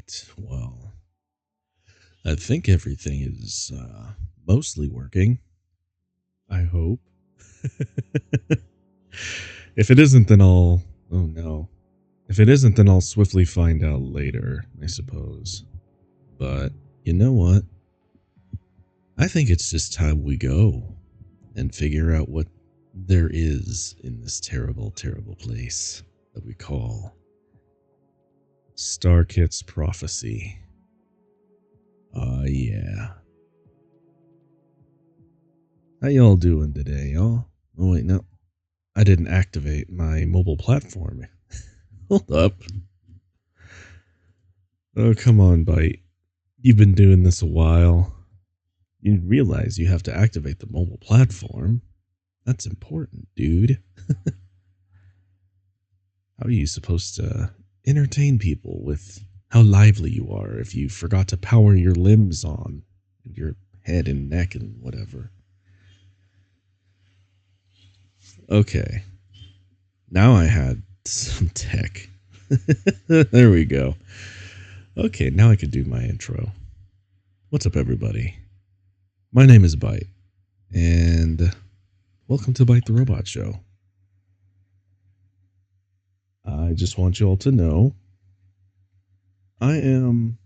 right. Well, I think everything is mostly working. I hope. If it isn't, then I'll. Oh no. If it isn't, then I'll swiftly find out later, I suppose. But you know what? I think it's just time we go and figure out what there is in this terrible, terrible place that we call Starkit's Prophecy. Yeah. How y'all doing today, y'all? Oh wait, no. I didn't activate my mobile platform. Hold up. Oh, come on, Byte. You've been doing this a while. You realize you have to activate the mobile platform. That's important, dude. How are you supposed to entertain people with how lively you are if you forgot to power your limbs on and your head and neck and whatever? Okay. Now I had some tech. There we go. Okay, now I can do my intro. What's up, everybody? My name is Byte, and welcome to Byte the Robot Show. I just want you all to know I am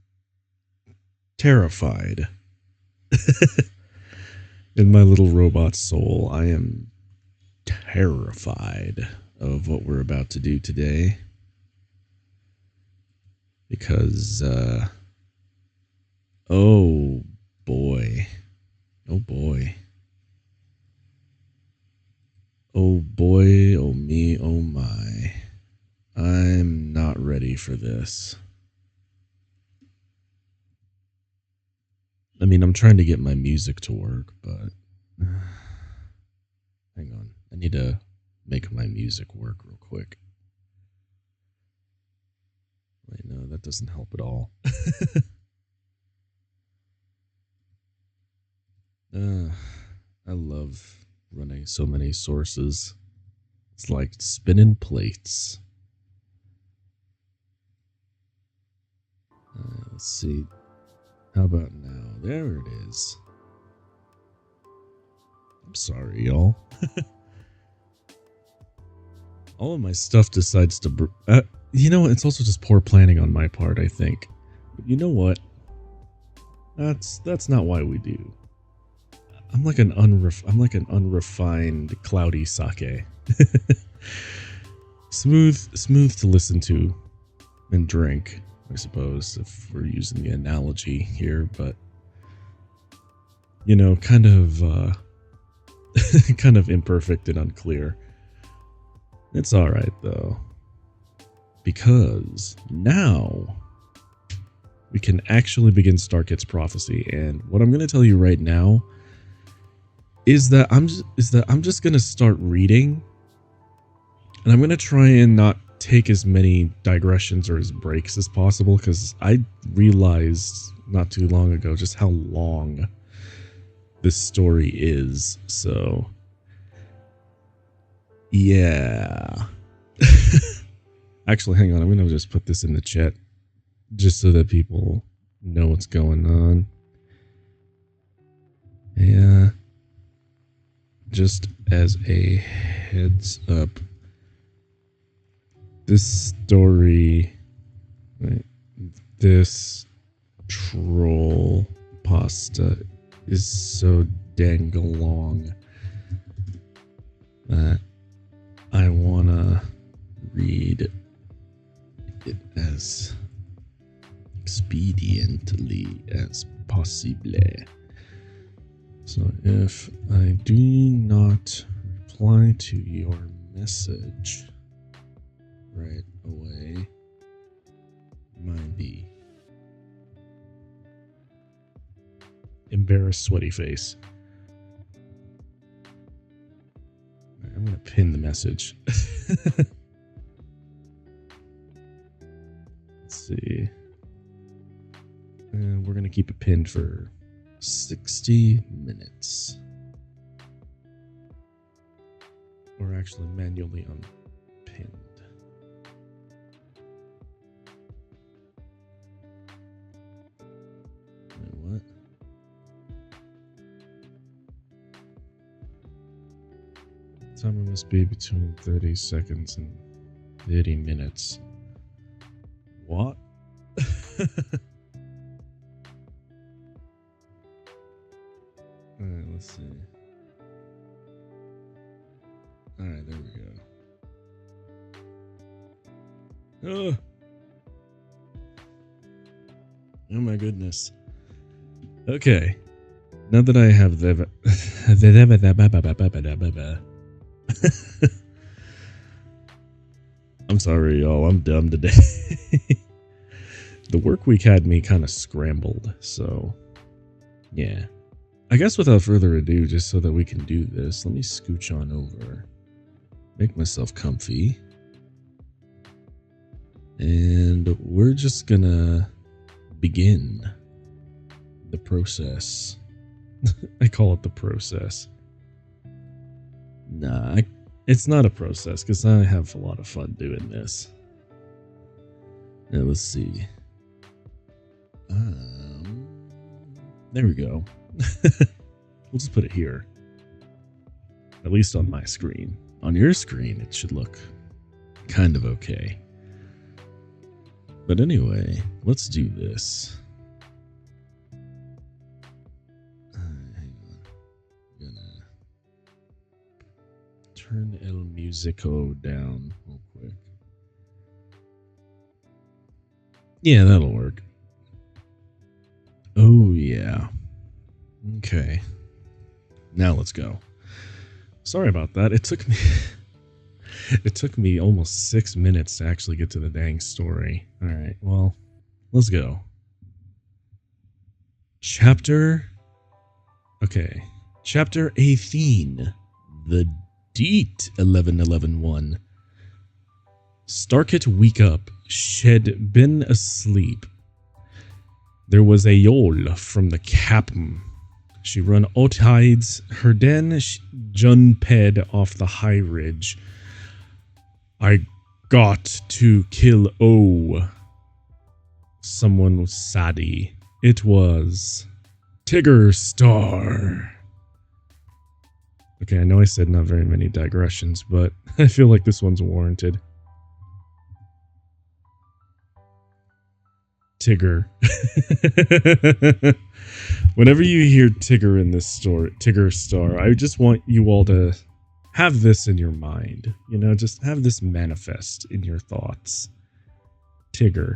terrified. In my little robot soul, I am terrified of what we're about to do today. Because, oh boy. Oh boy. Oh boy, oh me, oh my. I'm not ready for this. I mean, I'm trying to get my music to work, but hang on. I need to make my music work real quick. Wait, no, that doesn't help at all. I love running so many sources. It's like spinning plates. Let's see. How about now? There it is. I'm sorry, y'all. All of my stuff decides to... you know what? It's also just poor planning on my part, I think. But you know what? That's not why we do. I'm like an unrefined, cloudy sake. Smooth to listen to and drink, I suppose, if we're using the analogy here, but you know, kind of kind of imperfect and unclear. It's all right though, because now we can actually begin Starkit's Prophecy, and what I'm going to tell you right now is that I'm just going to start reading, and I'm going to try and not take as many digressions or as breaks as possible, because I realized not too long ago just how long this story is. So yeah. Actually, hang on, I'm going to just put this in the chat just so that people know what's going on. Yeah. Just as a heads up, this story, right, this troll pasta is so dang long that I wanna read it as expediently as possible. So if I do not reply to your message right away, might be embarrassed, sweaty face. Right, I'm gonna pin the message. Let's see. And we're gonna keep it pinned for 60 minutes. Or actually manually unpinned. Timer must be between 30 seconds and 30 minutes. What? Alright, let's see. Alright, there we go. Oh my goodness. Okay. Now that I have the I'm sorry, y'all. I'm dumb today. The work week had me kind of scrambled, so yeah. I guess without further ado, just so that we can do this, let me scooch on over. Make myself comfy. And we're just gonna begin the process. I call it the process. Nah, it's not a process because I have a lot of fun doing this. Now let's see. There we go. We'll just put it here. At least on my screen. On your screen, it should look kind of okay. But anyway, let's do this. Hang on. I'm gonna turn El Musico down real quick. Yeah, that'll work. Oh, yeah. Okay. Now let's go. Sorry about that. It took me almost 6 minutes to actually get to the dang story. All right. Well, let's go. Chapter 18. The Deet 11-11-1. Starkit wake up. Shed been asleep. There was a yol from the captain. She run out hides. Her den jun ped off the high ridge. I got to kill O. Someone was saddy. It was Tigger Star. Okay, I know I said not very many digressions, but I feel like this one's warranted. Tigger. Whenever you hear Tigger in this story, Tigger Star, I just want you all to have this in your mind. You know, just have this manifest in your thoughts. Tigger.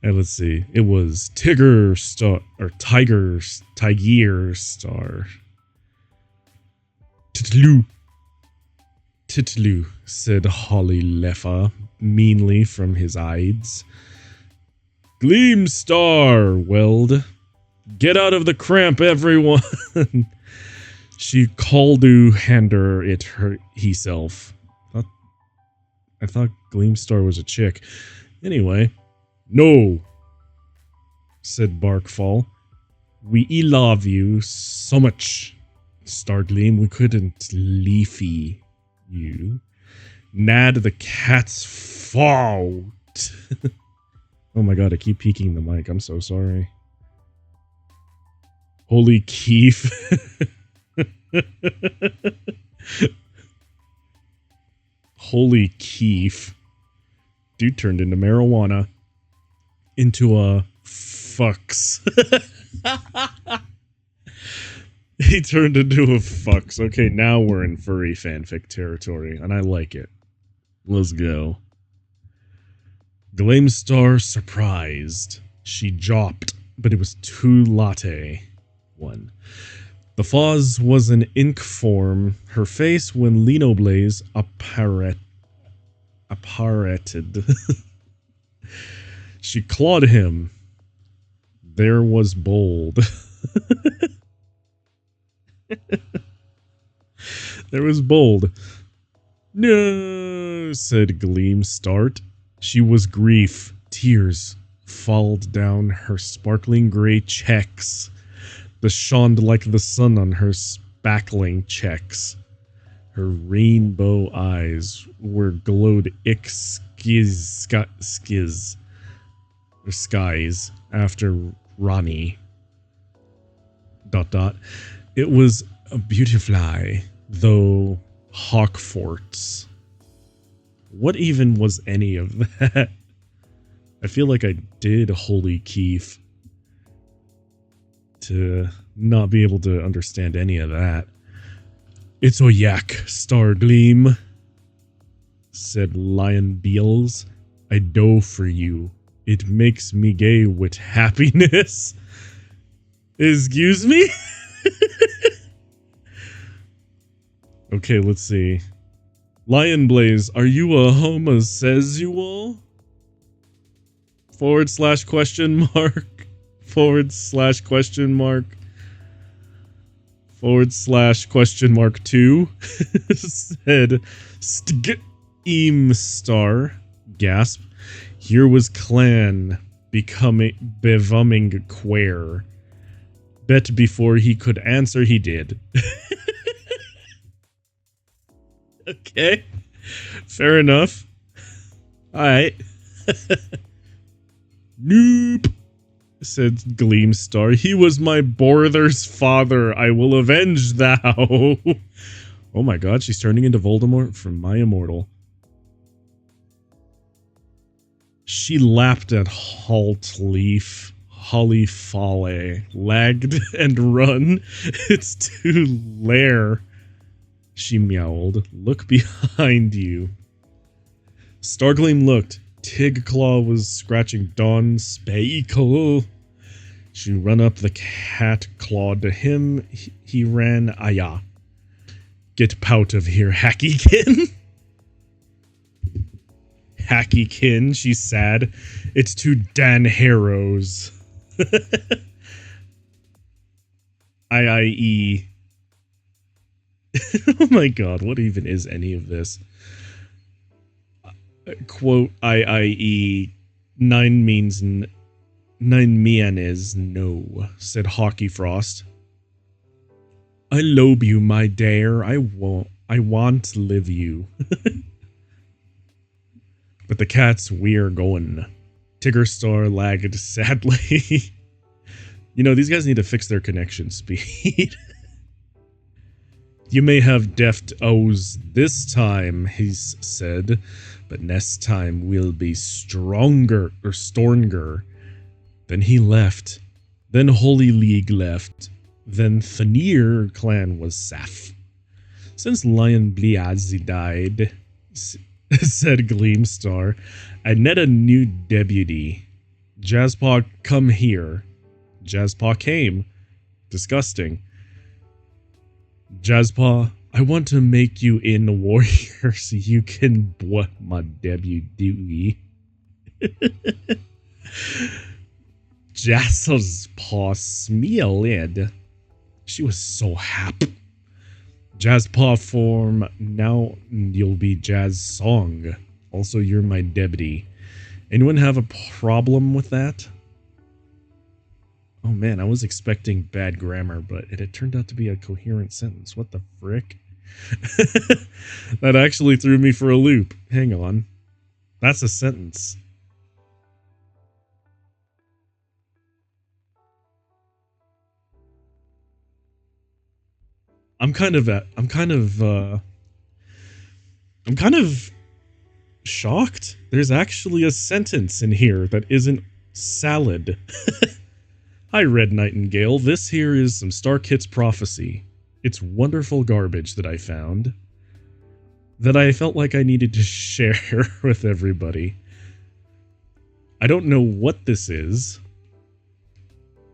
And let's see. It was Tigger Star, or Tiger Star. Titlu, said Holly Leffa meanly from his eyes. Gleam Star, Weld. Get out of the cramp, everyone. She called to hander it herself. I thought Gleam Star was a chick. Anyway. No, said Barkfall. We love you so much, Stargleam. We couldn't leafy you. Nad the cat's fault. Oh my god, I keep peeking the mic. I'm so sorry. Holy Keef. Holy Keef. Dude turned into marijuana. Into a fucks. He turned into a fucks. Okay, now we're in furry fanfic territory, and I like it. Let's go. Gleam Star surprised. She jopped, but it was too latte. One. The Foz was an ink form. Her face when Lino Blaze apparated. She clawed him. There was bold. There was bold. No, said Gleam Start. She was grief. Tears falled down her sparkling gray checks. The shone like the sun on her spackling checks. Her rainbow eyes were glowed skies after Ronnie. ... It was A beautifly, though Hawkforts. What even was any of that? I feel like I did Holy Keef to not be able to understand any of that. It's a yak, Star Gleam, said Lion Beals. I do for you. It makes me gay with happiness. Excuse me? Okay, let's see. Lion Blaze, are you a homosexual? / question mark. / question mark. / question mark 2. Said Steam Star. Gasp. Here was Clan becoming queer. Bet before he could answer, he did. Okay. Fair enough. Alright. Nope, said Gleamstar. He was my brother's father. I will avenge thou. Oh my god, she's turning into Voldemort from My Immortal. She lapped at Haltleaf, Holly Folly, lagged and run. It's too lair. She meowed. Look behind you. Stargleam looked. Tigclaw was scratching Dawn's Spaco. She run up the cat clawed to him. He ran. Aya. Get pout of here, Hackykin. Hackykin, she's sad. It's to Dan Harrows. IIE. Oh my god, what even is any of this? Quote IIE 9 means 9 mean is no, said Hockey Frost. I lobe you, my dare. I want to live you. But the cats we're going. Tigger Star lagged sadly. You know, these guys need to fix their connection speed. You may have deft O's this time, he said, but next time we'll be stronger or stronger. Then he left. Then Holy League left. Then Funnier clan was Saf. Since Lion Bliazzi died, said Gleamstar, I net a new deputy. Jazzpaw, come here. Jazzpaw came. Disgusting. Jazzpaw, I want to make you in warrior so you can what my deputy. Jazzpaw smealed. She was so happy. Jazzpaw form, now you'll be Jazz Song. Also, you're my deputy. Anyone have a problem with that? Oh man, I was expecting bad grammar, but it had turned out to be a coherent sentence. What the frick? That actually threw me for a loop. Hang on. That's a sentence. I'm kind of shocked. There's actually a sentence in here that isn't salad. Hi, Red Nightingale. This here is some Starkit's prophecy. It's wonderful garbage that I found that I felt like I needed to share with everybody. I don't know what this is,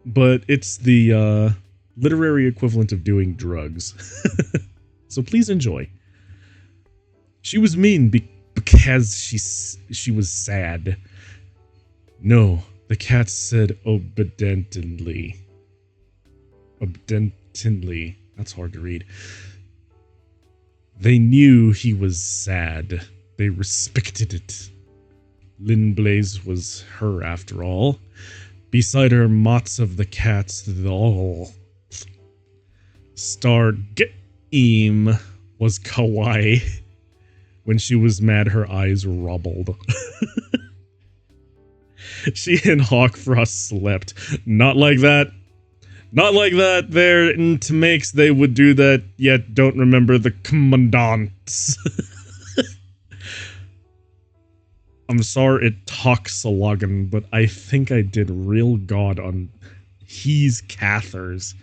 but it's the literary equivalent of doing drugs. So please enjoy. She was mean because she was sad. No, the cat said obediently. Obediently. That's hard to read. They knew he was sad. They respected it. Lynn Blaze was her after all. Beside her, mots of the cats, the all. Star Game was kawaii. When she was mad, her eyes rubbled. She and Hawkfrost slept. Not like that. Not like that there in Tmakes they would do that, yet don't remember the commandants. I'm sorry it talks Salagan, but I think I did real god on he's Cathars.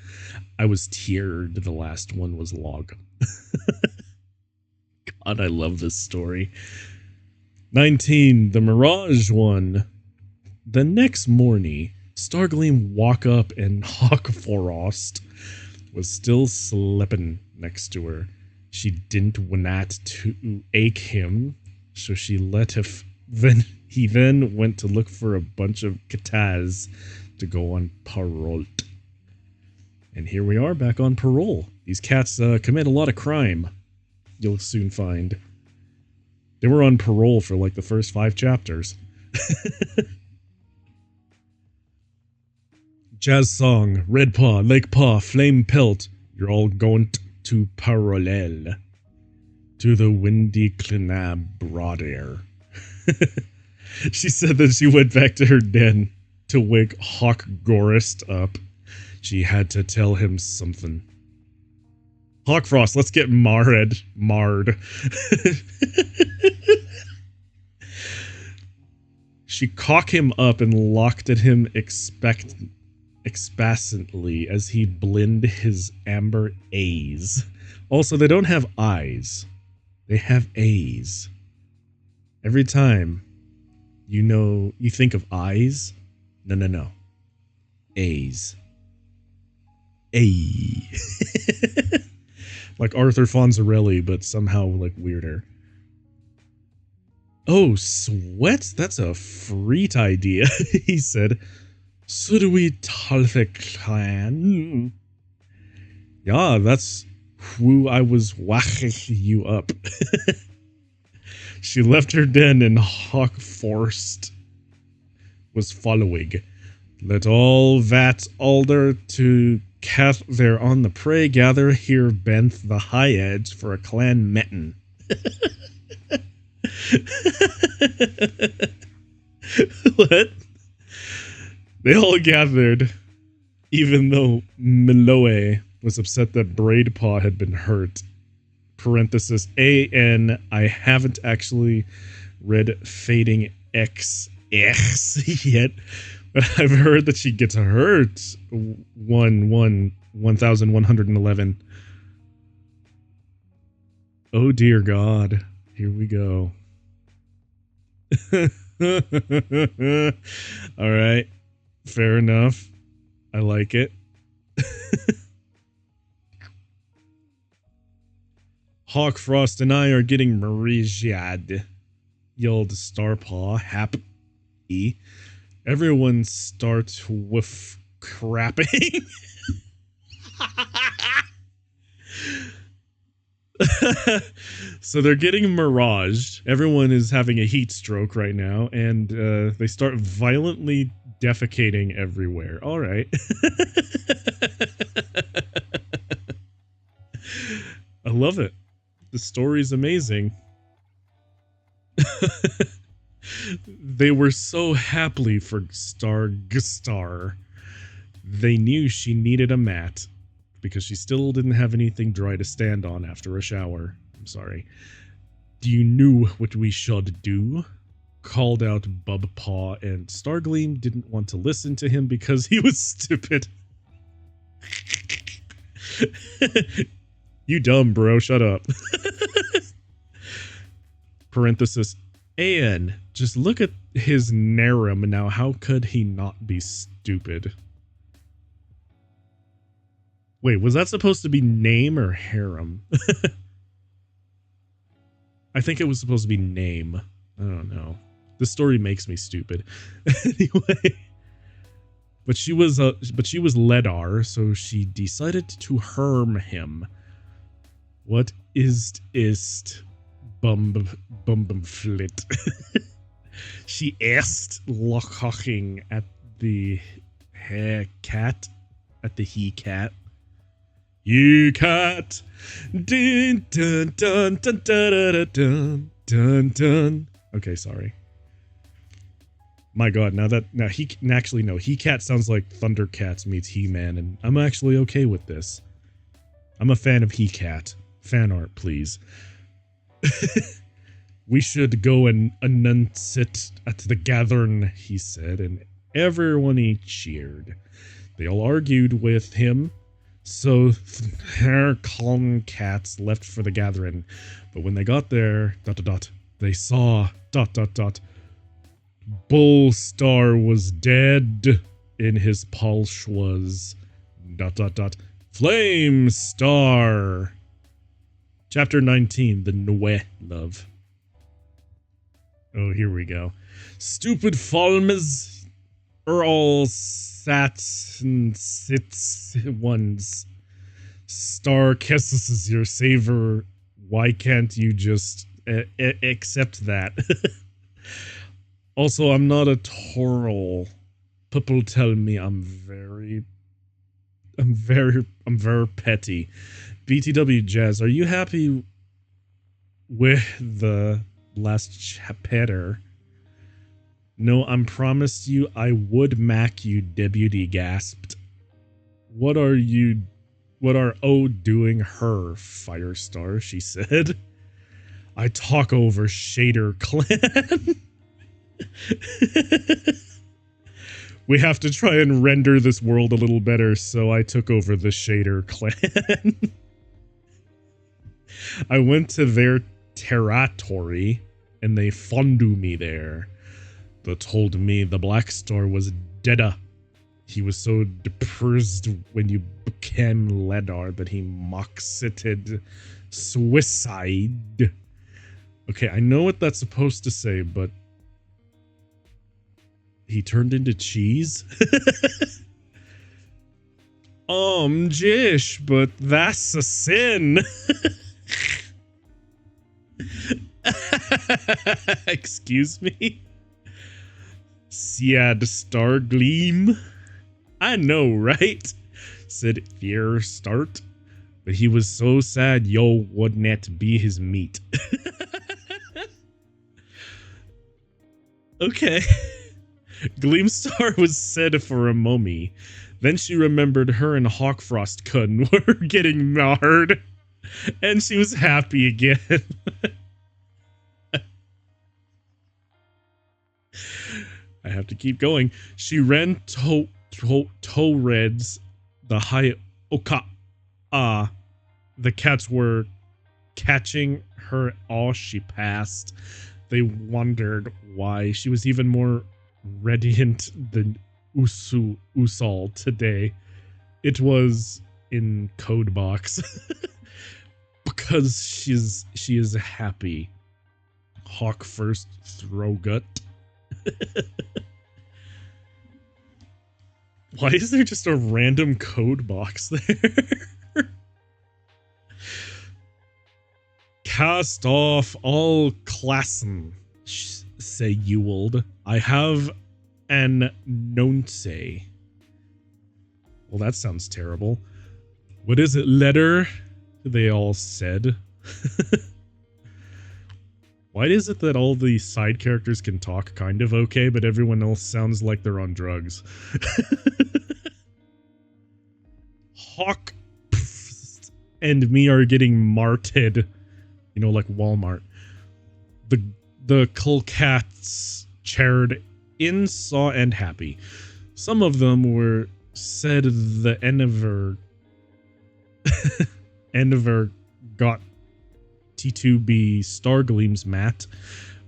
I was tiered, the last one was log. God, I love this story. 19, the Mirage one. The next morning, Stargleam woke up and Hawkfrost was still sleeping next to her. She didn't want to ache him, so she let him. He then went to look for a bunch of Kataz to go on parole. And here we are back on parole. These cats commit a lot of crime. You'll soon find. They were on parole for like the first 5 chapters. Jazz song, Red Paw, Lake Paw, Flame Pelt. You're all going to parallel. To the windy Clinab broad air. She said that she went back to her den to wake Hawk Gorist up. She had to tell him something. Hawkfrost, let's get marred. She cocked him up and looked at him expectantly as he blended his amber A's. Also, they don't have eyes. They have A's. Every time you think of eyes, no. A's. A. Like Arthur Fonzarelli, but somehow like weirder. Oh, sweat? That's a freet idea, he said. So do we Talthe clan? Yeah, that's who I was whacking you up. She left her den and Hawkfrost was following. Let all that alder to cat there on the prey gather here bent the high edge for a clan meeting. What? They all gathered, even though Meloe was upset that Braidpaw had been hurt. Parenthesis AN. I haven't actually read Fading X yet, but I've heard that she gets hurt. 1111. Oh dear God. Here we go. All right. Fair enough. I like it. Hawkfrost and I are getting Marijiad, yelled Starpaw, happy. Everyone starts with crapping. So they're getting miraged. Everyone is having a heat stroke right now, and they start violently defecating everywhere. All right. I love it. The story's amazing. They were so happy for Stargstar. They knew she needed a mat because she still didn't have anything dry to stand on after a shower. I'm sorry. Do you know what we should do? Called out Bubpaw, and Stargleam didn't want to listen to him because he was stupid. You dumb, bro. Shut up. Parenthesis. An, just look at his Narum now. How could he not be stupid? Wait, was that supposed to be name or harem? I think it was supposed to be name. I don't know. This story makes me stupid. Anyway. But she was Ledar, so she decided to herm him. What ist Bumbumflit? She asked looking at the cat, at the he cat. You cat, dun dun dun dun dun dun dun dun. Okay, sorry. My God, now he actually no, He Cat sounds like Thundercats meets He-Man, and I'm actually okay with this. I'm a fan of He Cat. Fan art, please. We should go and announce it at the gathering, he said, and everyone he cheered. They all argued with him, so their calm cats left for the gathering. But when they got there, they saw Bullstar was dead, in his pulse was Flame Star. Chapter 19, the Noe Love. Oh, here we go. Stupid Falmes are all sats and sits ones. Star Kessus is your saver. Why can't you just accept that? Also, I'm not a Toral. People tell me I'm very petty. BTW Jazz, are you happy with the last chapter? No, I'm promised you I would mac you, Deputy gasped. What are O doing her, Firestar, she said. I talk over Shader Clan. We have to try and render this world a little better, so I took over the Shader Clan. I went to their territory, and they fondu me there. They told me the Black Star was deada. He was so depressed when you became Ledar that he mock-sitted suicide. Okay, I know what that's supposed to say, but he turned into cheese? Jish, but that's a sin. Excuse me? Siad Star Gleam? I know, right? Said Fear Start. But he was so sad yo would not be his meat. Okay. Gleamstar was said for a mummy. Then she remembered her and Hawkfrost Kun were getting marred. And she was happy again. I have to keep going. She ran Reds, the high Oka. The cats were catching her all she passed. They wondered why she was even more radiant than Usal today. It was in code box. Because she is happy. Hawk first throw gut. Why is there just a random code box there? Cast off all classen, say Ewald. I have an nonce. Well, that sounds terrible. What is it, letter? They all said. Why is it that all the side characters can talk kind of okay, but everyone else sounds like they're on drugs? Hawk and me are getting marted. You know, like Walmart. The Kulcats chaired in, saw, and happy. Some of them were said the Endeavor got T2B Stargleam's mat,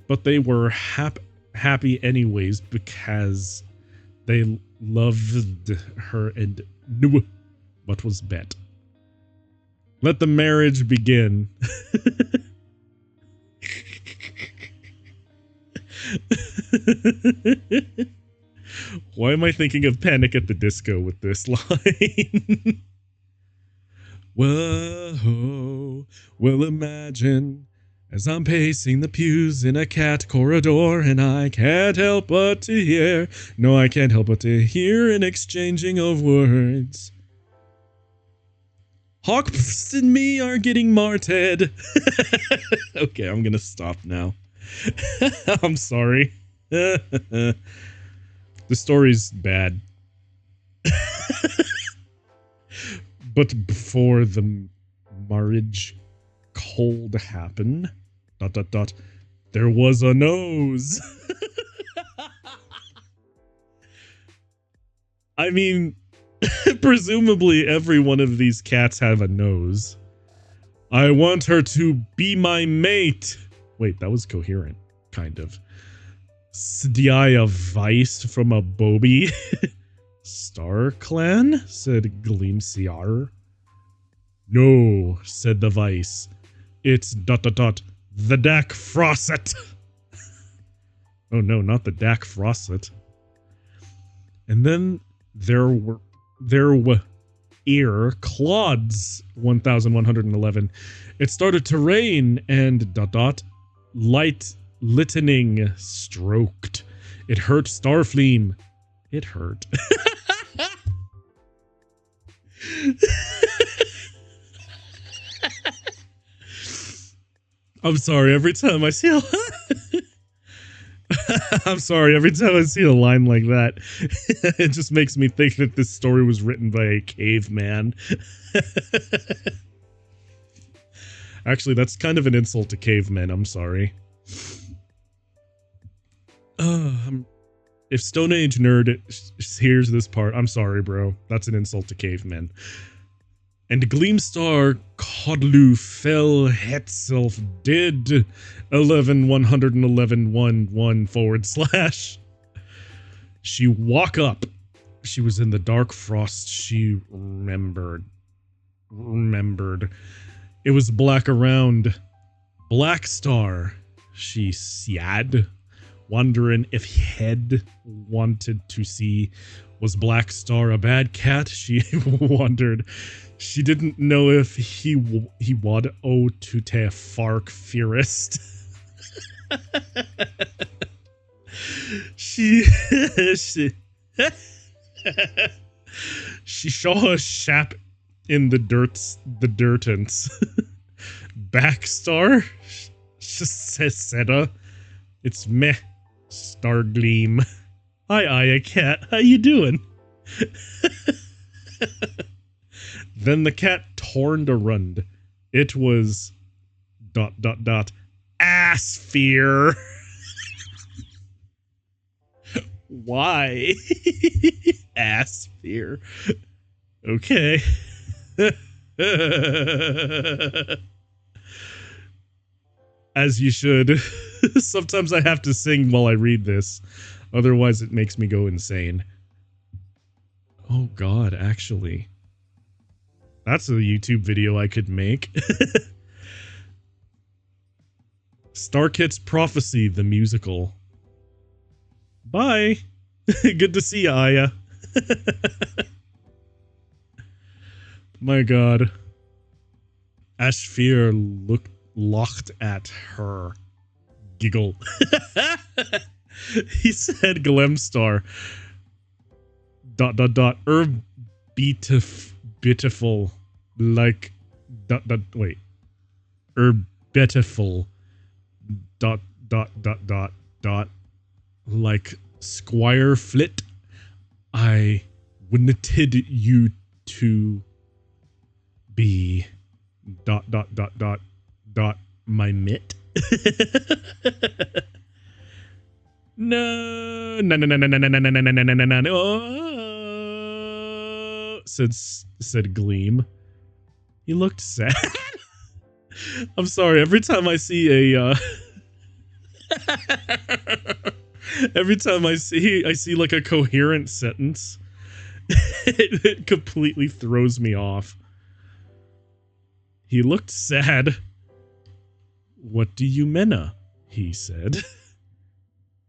but they were happy anyways because they loved her and knew what was bet. Let the marriage begin. Why am I thinking of Panic at the Disco with this line? Whoa, well imagine as I'm pacing the pews in a cat corridor and I can't help but to hear, no I can't help but to hear an exchanging of words. Hawks and me are getting marted. Okay, I'm gonna stop now. I'm sorry. The story's bad. But before the marriage cold happened, ... there was a nose. I mean, presumably every one of these cats have a nose. I want her to be my mate. Wait, that was coherent, kind of. Sdia Vice from a Bobby. Star Clan? Said Gleamsiar. No, said the Vice. It's ... the Dak Frosset. Oh no, not the Dak Frosset. And then there were Claude's 1111. It started to rain and ... light lightning stroked. It hurt Starfleam. It hurt. I'm sorry, every time I see a I'm sorry, every time I see a line like that, it just makes me think that this story was written by a caveman. Actually, that's kind of an insult to cavemen, I'm sorry. If Stone Age Nerd hears this part, I'm sorry, bro. That's an insult to cavemen. And Gleamstar Codlu fell hetself did 11/111/1/1 / She walk up. She was in the dark frost. She remembered. It was black around. Black Star. She sad. Wondering if head wanted to see. Was Black Star a bad cat? She wondered. She didn't know if he would owe to te fark fearest. she saw a shap in the dirtance. Backstar? Seta. It's meh. Stargleam. Hi, cat. How you doing? Then the cat turned around. It was ... ass fear. Why? Ass fear. Okay. As you should. Sometimes I have to sing while I read this. Otherwise it makes me go insane. Oh god, actually. That's a YouTube video I could make. Starkit's Prophecy, the musical. Bye. Good to see you, Aya. My god. Ashfear looked at her. Giggle. He said Glemstar. ... Beautiful. Like... wait. Beautiful. ... Like Squire Flit. I wanted you to be ... my mitt. No, said Gleam. He looked sad. I'm sorry, every time I see a every time I see like a coherent sentence, it completely throws me off. He looked sad. What do you mena? He said.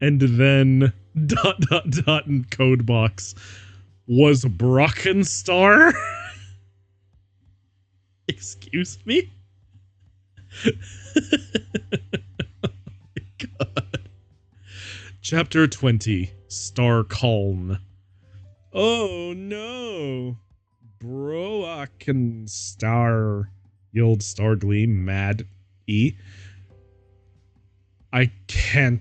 And then ... in code box. Was Brockenstar? Excuse me? Oh my god. Chapter 20. Star Calm. Oh no. Brockenstar. Yelled Stargleam, mad E. I can.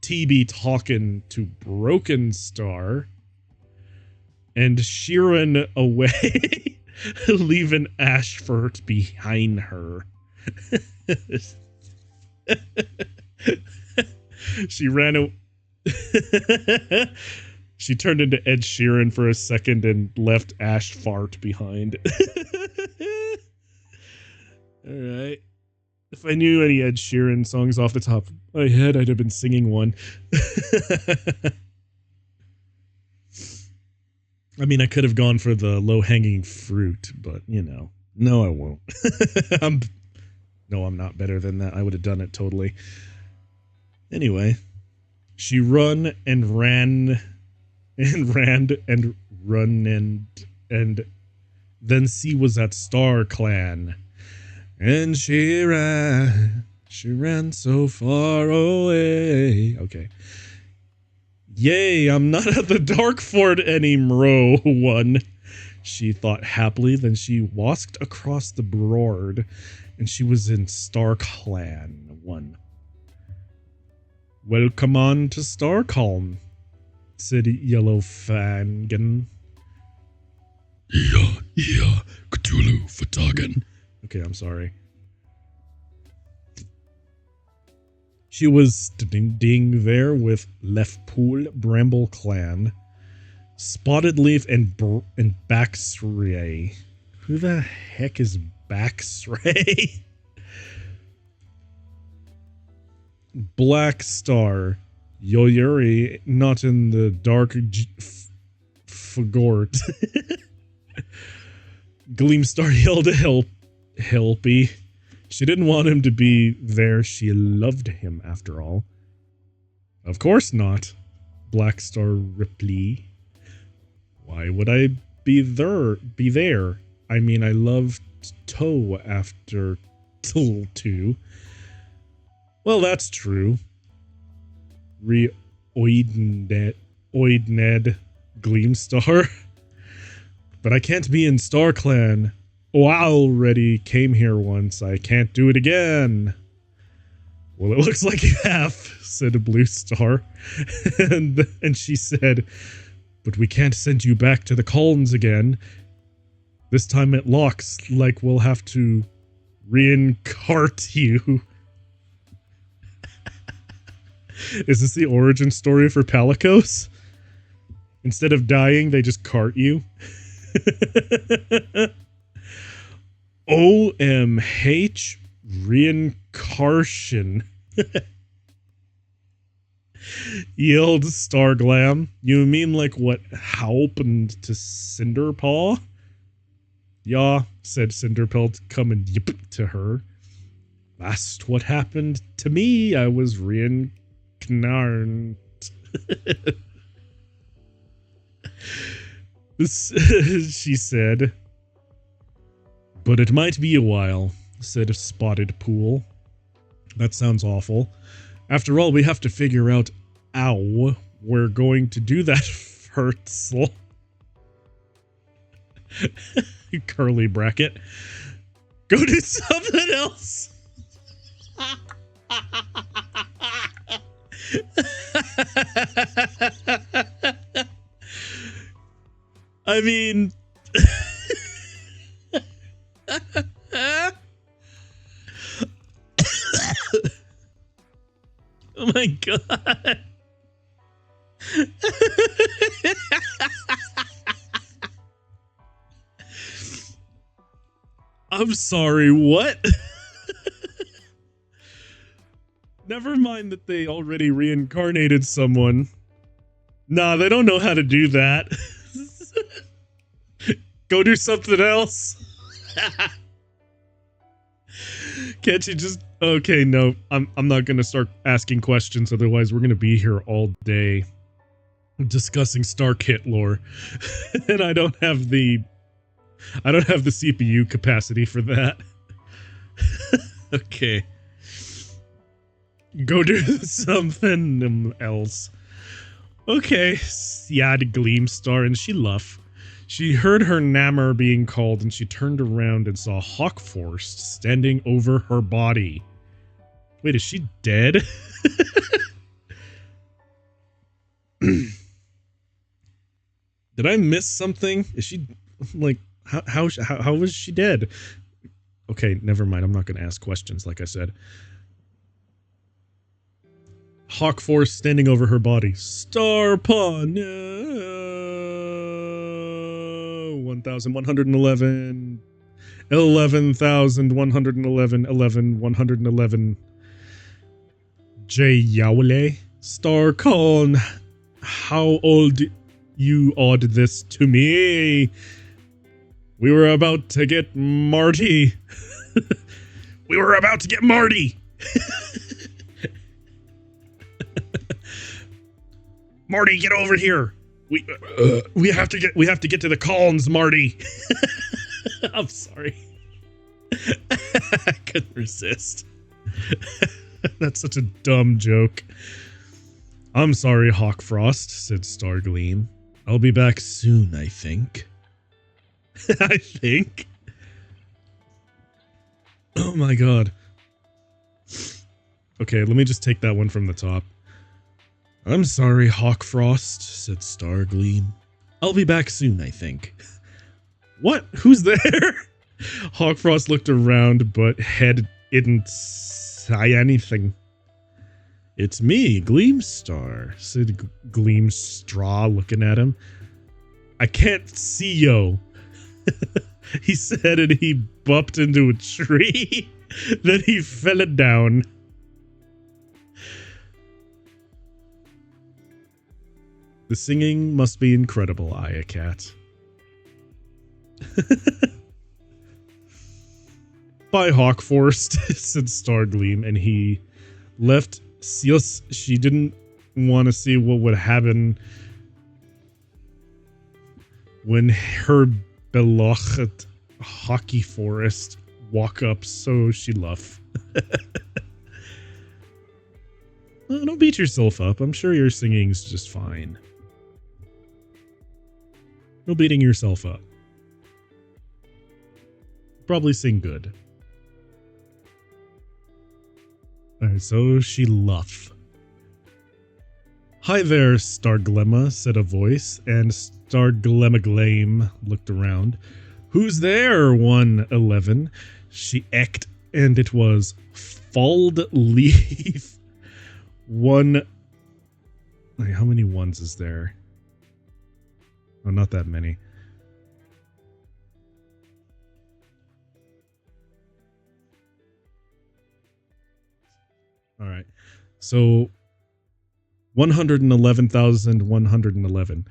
TB talking to Broken Star and shearing away, leaving Ashford behind her. She ran She turned into Ed Sheeran for a second and left Ash Fart behind. Alright. If I knew any Ed Sheeran songs off the top of my head, I'd have been singing one. I mean, I could have gone for the low-hanging fruit, but, you know. No, I won't. No, I'm not better than that. I would have done it totally. Anyway. She run and ran and then she was at Star Clan. And she ran so far away. Okay. Yay, I'm not at the Dark Fort anymore, one. She thought happily, then she walked across the broad, and she was in Star Clan, one. Welcome on to Starcalm, said Yellow Fangan. Yeah, Cthulhu Fatagan. Okay, I'm sorry. She was standing there with Leftpool, Bramble Clan, Spotted Leaf, and Baxray. Who the heck is Baxray? Black Star, Yoyuri, not in the dark Fagort. Gleamstar yelled helpy. She didn't want him to be there. She loved him, after all. Of course not, Black Star Ripley. Why would I be there? I mean, I loved Toe after Till 2. Well, that's true. Oidned Gleamstar. But I can't be in Star Clan. Oh, I already came here once. I can't do it again. Well, it looks like you have, said Blue Star. and she said, but we can't send you back to the Colons again. This time it looks like we'll have to reincarnate you. Is this the origin story for Palicos? Instead of dying, they just cart you? OMH reincarnation. Yelled Starglam. You mean like what happened to Cinderpaw? Yeah, said Cinderpelt, coming yip to her. That's what happened to me. I was reincarnated. She said. But it might be a while, said Spotted Pool. That sounds awful. After all, we have to figure out how we're going to do that, Hertzl. Curly bracket. Go do something else. I mean... Oh my god. I'm sorry, what? Never mind that they already reincarnated someone. Nah, they don't know how to do that. Go do something else. Can't you just... Okay, no. I'm not gonna start asking questions, otherwise we're gonna be here all day discussing StarKit lore. And I don't have the CPU capacity for that. Okay. Go do something else. Okay, Siad Gleamstar, and she luff. She heard her Nammer being called, and she turned around and saw Hawkforce standing over her body. Wait, is she dead? Did I miss something? Is she like how was she dead? Okay, never mind. I'm not going to ask questions like I said. Hawk Force standing over her body. Star Pawn. 1111 11,111 11,111 J Yowle. Star Con. How old you odd this to me? We were about to get Marty. We were about to get Marty. Marty, get over here. We have to get to the Collins, Marty. I'm sorry. I couldn't resist. That's such a dumb joke. I'm sorry, Hawkfrost, said Stargleam. I'll be back soon, I think. I think? Oh my god. Okay, let me just take that one from the top. I'm sorry, Hawkfrost, said Stargleam. I'll be back soon, I think. What? Who's there? Hawkfrost looked around, but Head didn't say anything. It's me, Gleamstar, said Gleamstraw, looking at him. I can't see yo, he said, and he bumped into a tree. Then he fell it down. The singing must be incredible, Ayacat. By Hawkforce, said Stargleam, and he left. She didn't want to see what would happen when her beloved hockey forest walk up, so she left. Well, don't beat yourself up. I'm sure your singing's just fine. No beating yourself up. Probably sing good. Alright, so she luff. Hi there, Starglemma, said a voice, and Starglemmaglame looked around. Who's there, 111? She ecked, and it was Fald Leaf. One... Wait, how many ones is there? Oh, not that many. All right. So 111,111.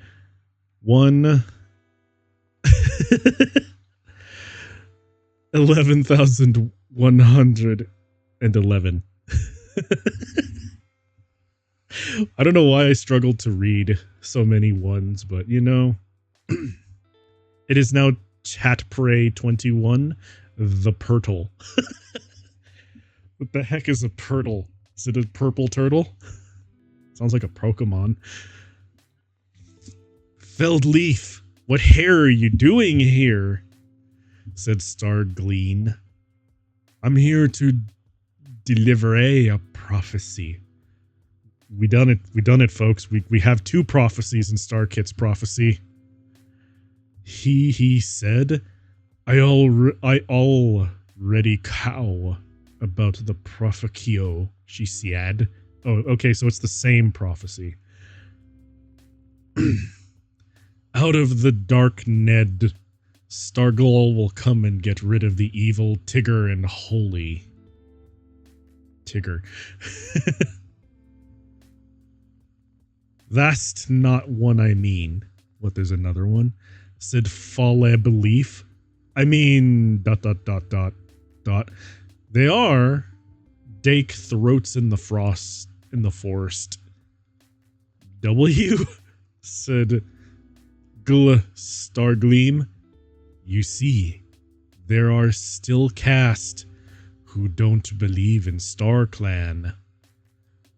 11,111. I don't know why I struggled to read so many ones, but you know, it is now Chatpray 21, the Purtle. What the heck is a Purtle? Is it a purple turtle? Sounds like a Pokemon. Felled Leaf, what hair are you doing here? Said Stargleam. I'm here to deliver a prophecy. We done it, folks. We have two prophecies in Starkit's prophecy. He said, I already cow about the prophecio, she said. Oh, okay, so it's the same prophecy. Out of the dark Ned, Starglow will come and get rid of the evil Tigger and Holy. Tigger. That's not one I mean. What, there's another one? Said Fale Belief. I mean... ... They are... Dake throats in the frost... in the forest. W? Said Stargleam. You see, there are still cast who don't believe in StarClan.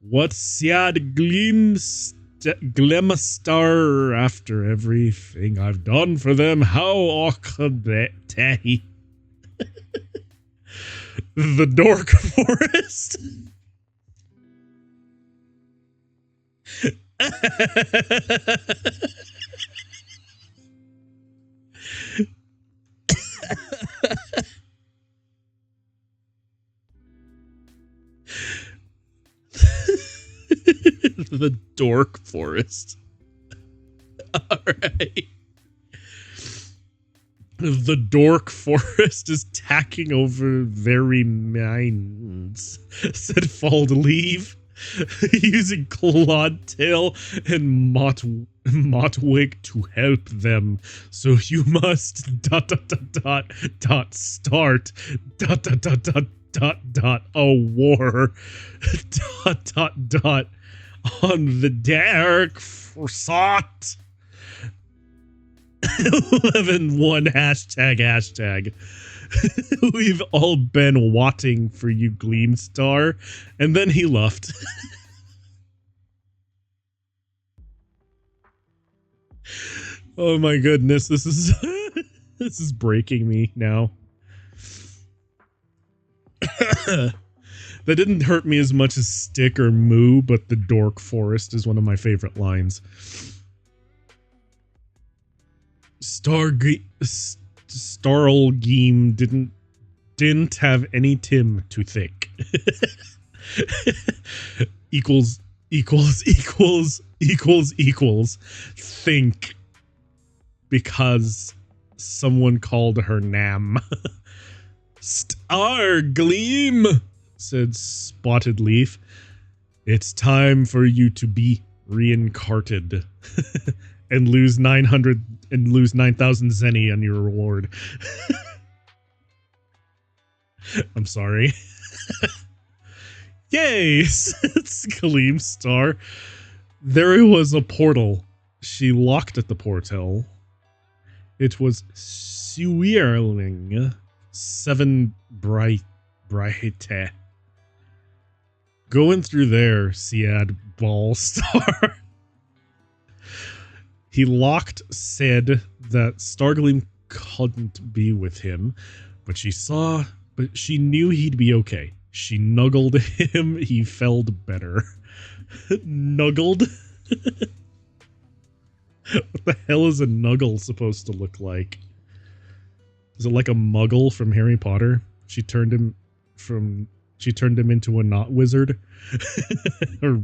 What's sad Glemastar after everything I've done for them? How could they? The Dork Forest. The dork forest. Alright. The dork forest is tacking over very minds, said Faldleaf, using Clawtail and Motwig to help them. So you must start a war on the dark forsot. 11-1 hashtag. We've all been waiting for you, Gleamstar. And then he left. Oh my goodness, this is this is breaking me now. That didn't hurt me as much as Stick or Moo, but the dork forest is one of my favorite lines. Starlgeem didn't have any Tim to think. equals think because someone called her Nam. Stargleam, said Spotted Leaf. It's time for you to be reincarnated and lose 9,000 Zenny on your reward. I'm sorry. Yay, said Gleamstar. There was a portal. She locked at the portal. It was swirling 7 bright. Going through there, Siad Ballstar. He said that Stargleam couldn't be with him, but she knew he'd be okay. She nuggled him, he felt better. Nuggled? What the hell is a nuggle supposed to look like? Is it like a muggle from Harry Potter? She turned him into a not wizard? Or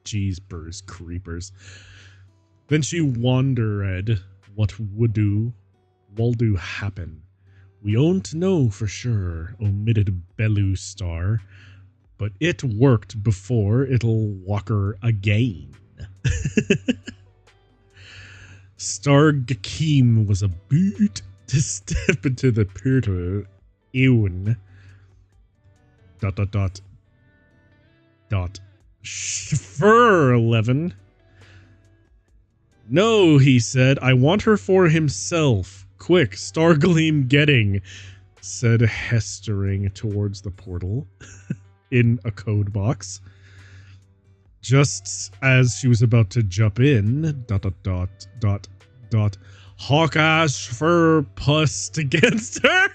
Jeepers creepers. Then she wondered what would happen. We don't know for sure, omitted Bellustar, but it worked before, it'll walker again. Stargkeem was a boot to step into the portal. Ewan. ... Fur 11. No, he said. I want her for himself. Quick, Stargleam getting, said Hestering towards the portal in a code box. Just as she was about to jump in, ... Hawkash Fur pussed against her.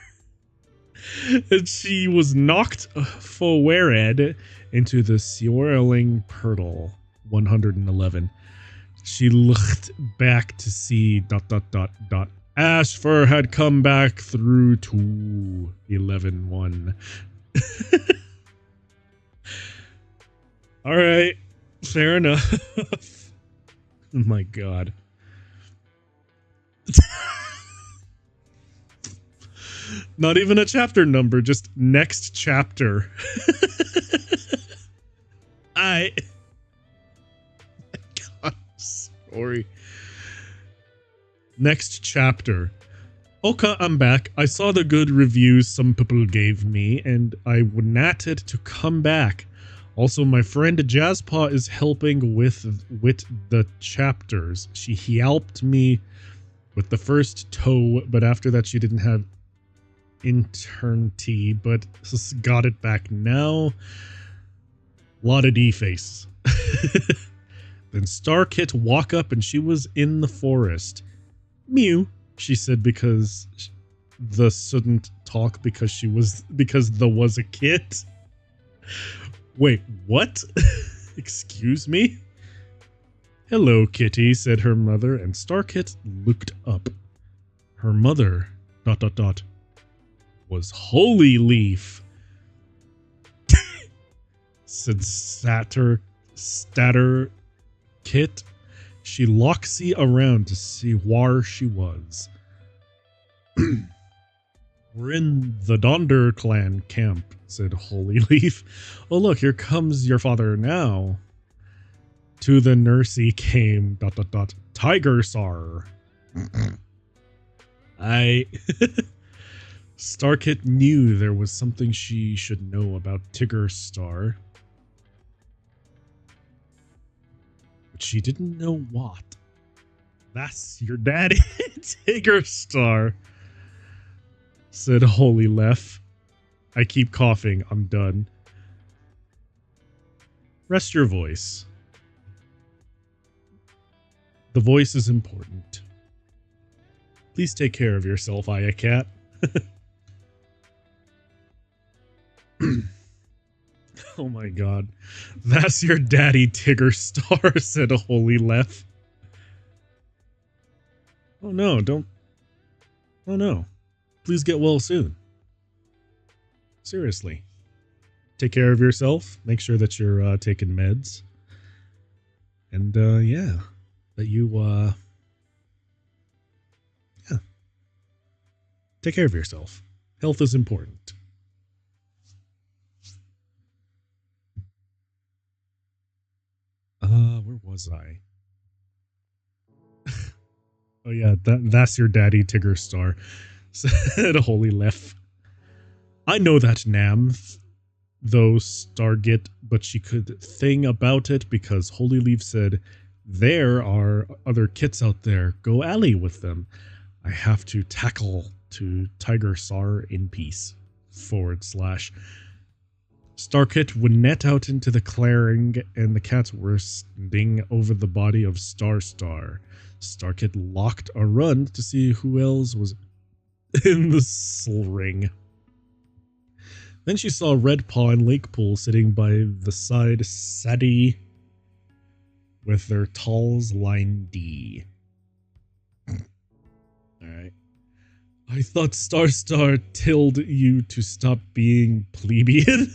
And she was knocked forward into the swirling portal. 111. She looked back to see ... Ashfur had come back through to 11-1. All right, fair enough. Oh my god. Not even a chapter number, just next chapter. God, sorry. Next chapter. Okay, I'm back. I saw the good reviews some people gave me, and I wanted to come back. Also, my friend Jazzpaw is helping with the chapters. She helped me with the first toe, but after that she didn't have internity, but got it back now. Lot of D-face. Then Starkit walk up and she was in the forest. Mew, she said, because the shouldn't talk because there was a kit. Wait, what? Excuse me? Hello, kitty, said her mother, and Starkit looked up. Her mother, ... was Holy Leaf. said Statter Kit. She locksy around to see whar she was. We're in the Donder clan camp, said Holy Leaf. Oh, look, here comes your father now. To the nursey came ... Tiger Sar. Starkit knew there was something she should know about Tigger Star. But she didn't know what. That's your daddy, Tigger Star, said Holy Lef. I keep coughing. I'm done. Rest your voice. The voice is important. Please take care of yourself, Aya Cat. Oh my god. That's your daddy, Tigger Star, said Holy Lef. Oh no, don't. Oh no. Please get well soon. Seriously. Take care of yourself. Make sure that you're taking meds. And yeah. That you yeah. Take care of yourself. Health is important. Where was I? Oh yeah, that's your daddy, Tigger Star, said Holy Lef. I know that Nam, though Stargit, but she could thing about it because Holy Leaf said, there are other kits out there. Go alley with them. I have to tackle to Tiger Sar in peace. / Starkit would net out into the clearing, and the cats were standing over the body of Star. Starkit locked a run to see who else was in the ring. Then she saw Red Paw and Lakepool sitting by the side Sadie with their talls line D. Alright. I thought Star told you to stop being plebeian.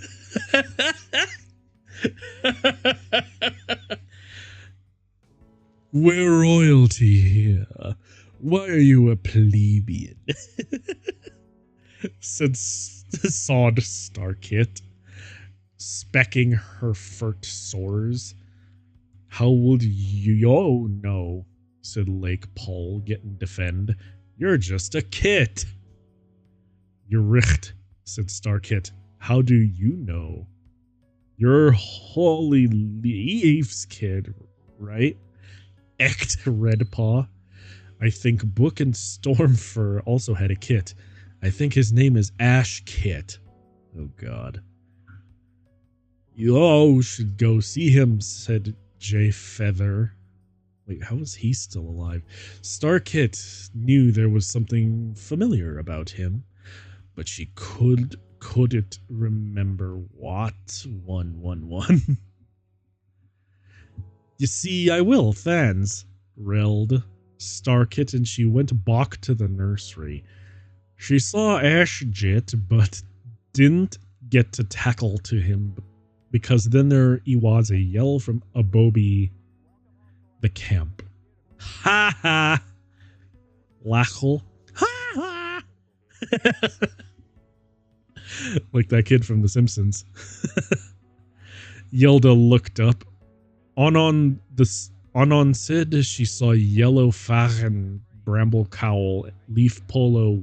We're royalty here. Why are you a plebeian? Said Sawed Starkit, specking her furt sores. How would you know? Said Lake Paul, getting defend. You're just a kit. You're richt, said Starkit. How do you know? You're Holy Leaf's kid, right? Echt Redpaw. I think Book and Stormfur also had a kit. I think his name is Ash Kit. Oh god. You all should go see him, said J Feather. Wait, how is he still alive? Starkit knew there was something familiar about him, but she couldn't remember what. 111. You see, I will, fans, relled Starkit, and she went back to the nursery. She saw Ashjit, but didn't get to tackle to him, because then there was a yell from Abobi the camp. Ha ha! Lachel. Ha ha! Like that kid from The Simpsons. Yelda looked up. Anon said she saw Yellow Farren, Bramble Cowl, Leaf Polo,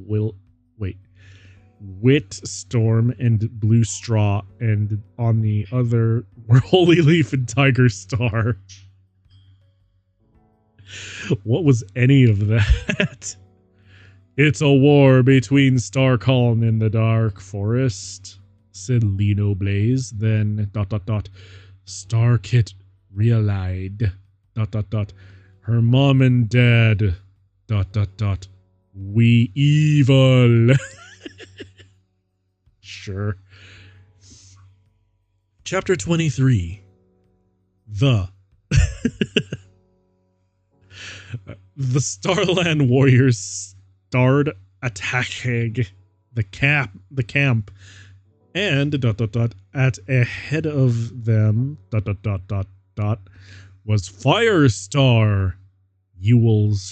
Wit Storm, and Blue Straw, and on the other were Holy Leaf and Tiger Star. What was any of that? It's a war between Starcalm and the Dark Forest, said Lino Blaze. Then ... Starkit realized ... her mom and dad ... we evil. Sure. Chapter 23. The Starland warriors started attacking the camp And at ahead of them was Firestar, Ewell's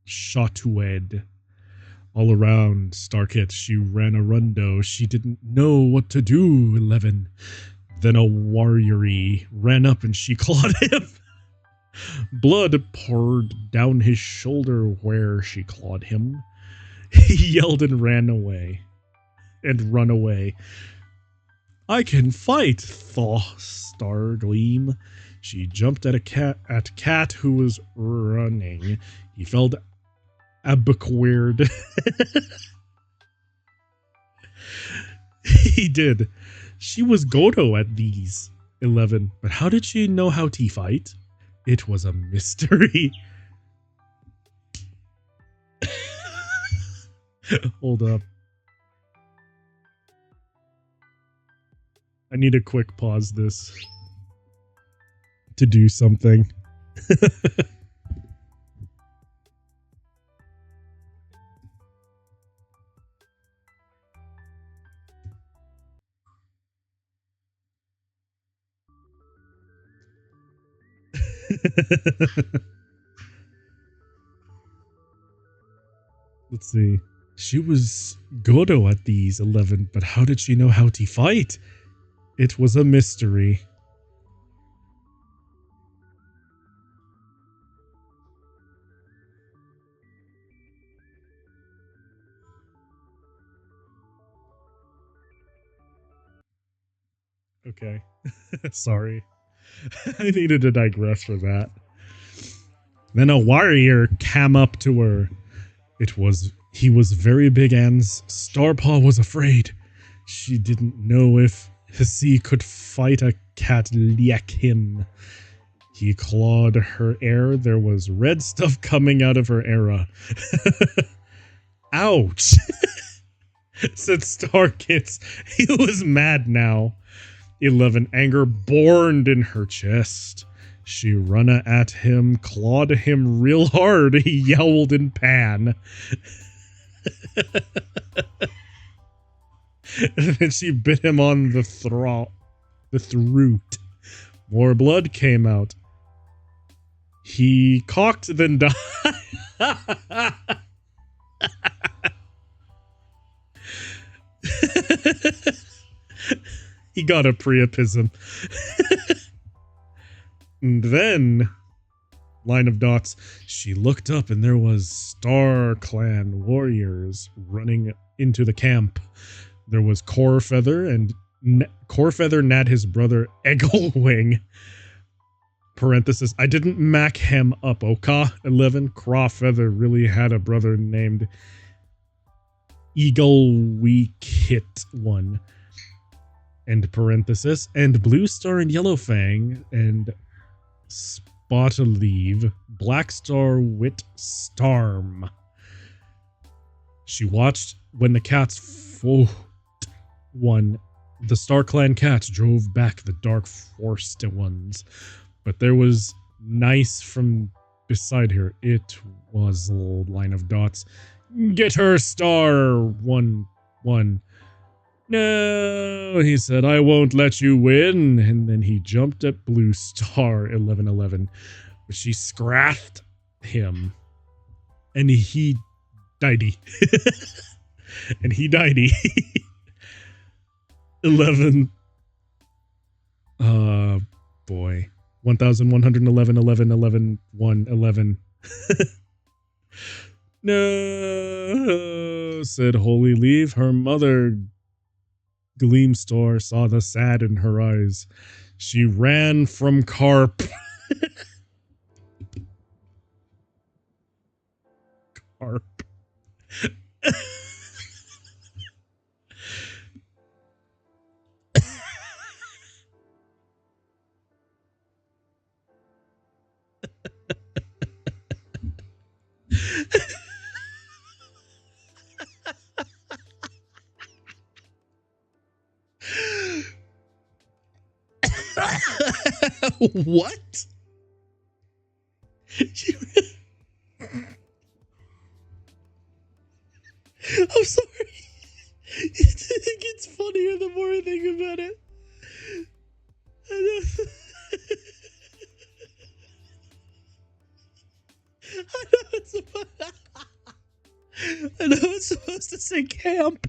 Shotwed. All around Starkit, she ran a rundo. She didn't know what to do, 11. Then a warriory ran up and she clawed him. Blood poured down his shoulder where she clawed him. He yelled and ran away. And run away. I can fight, thought Stargleam. She jumped at Cat who was running. He felt abaqueered. He did. She was Godo at these 11. But how did she know how to fight? It was a mystery. Hold up. I need to quick pause this to do something. Let's see. She was Godo at these 11, but how did she know how to fight? It was a mystery. Okay. Sorry. I needed to digress for that. Then a warrior came up to her. He was very big and Starpaw was afraid. She didn't know if he could fight a cat like him. He clawed her air. There was red stuff coming out of her era. Ouch! Said Starkits. He was mad now. 11. Anger burned in her chest. She run at him, clawed him real hard. He yowled in pan. And then she bit him on the throat. More blood came out. He cocked, then died. He got a priapism. And then, line of dots, she looked up and there was Star Clan warriors running into the camp. There was Corefeather and Corefeather nad his brother Egglewing. Parenthesis, I didn't mac him up, Oka. 11. Crawfeather really had a brother named Eagleweekit1. End parenthesis. And Blue Star and Yellowfang and Spotleave, Black Star Wit Starm. She watched when the cats fought one. The Star Clan cats drove back the dark forced ones. But there was nice from beside her. It was a line of dots. Get her, Star 1-1. No, he said, I won't let you win. And then he jumped at Blue Star 11-11. But she scratched him. And he died. And he died. 11. Boy. 1111 11 11 1 11. No, said Holy Leaf. Her mother, Gleamstar, saw the sad in her eyes. She ran from Carp. Carp. What? I'm sorry. It gets funnier the more I think about it. I know, it's supposed, I know it's supposed to say camp.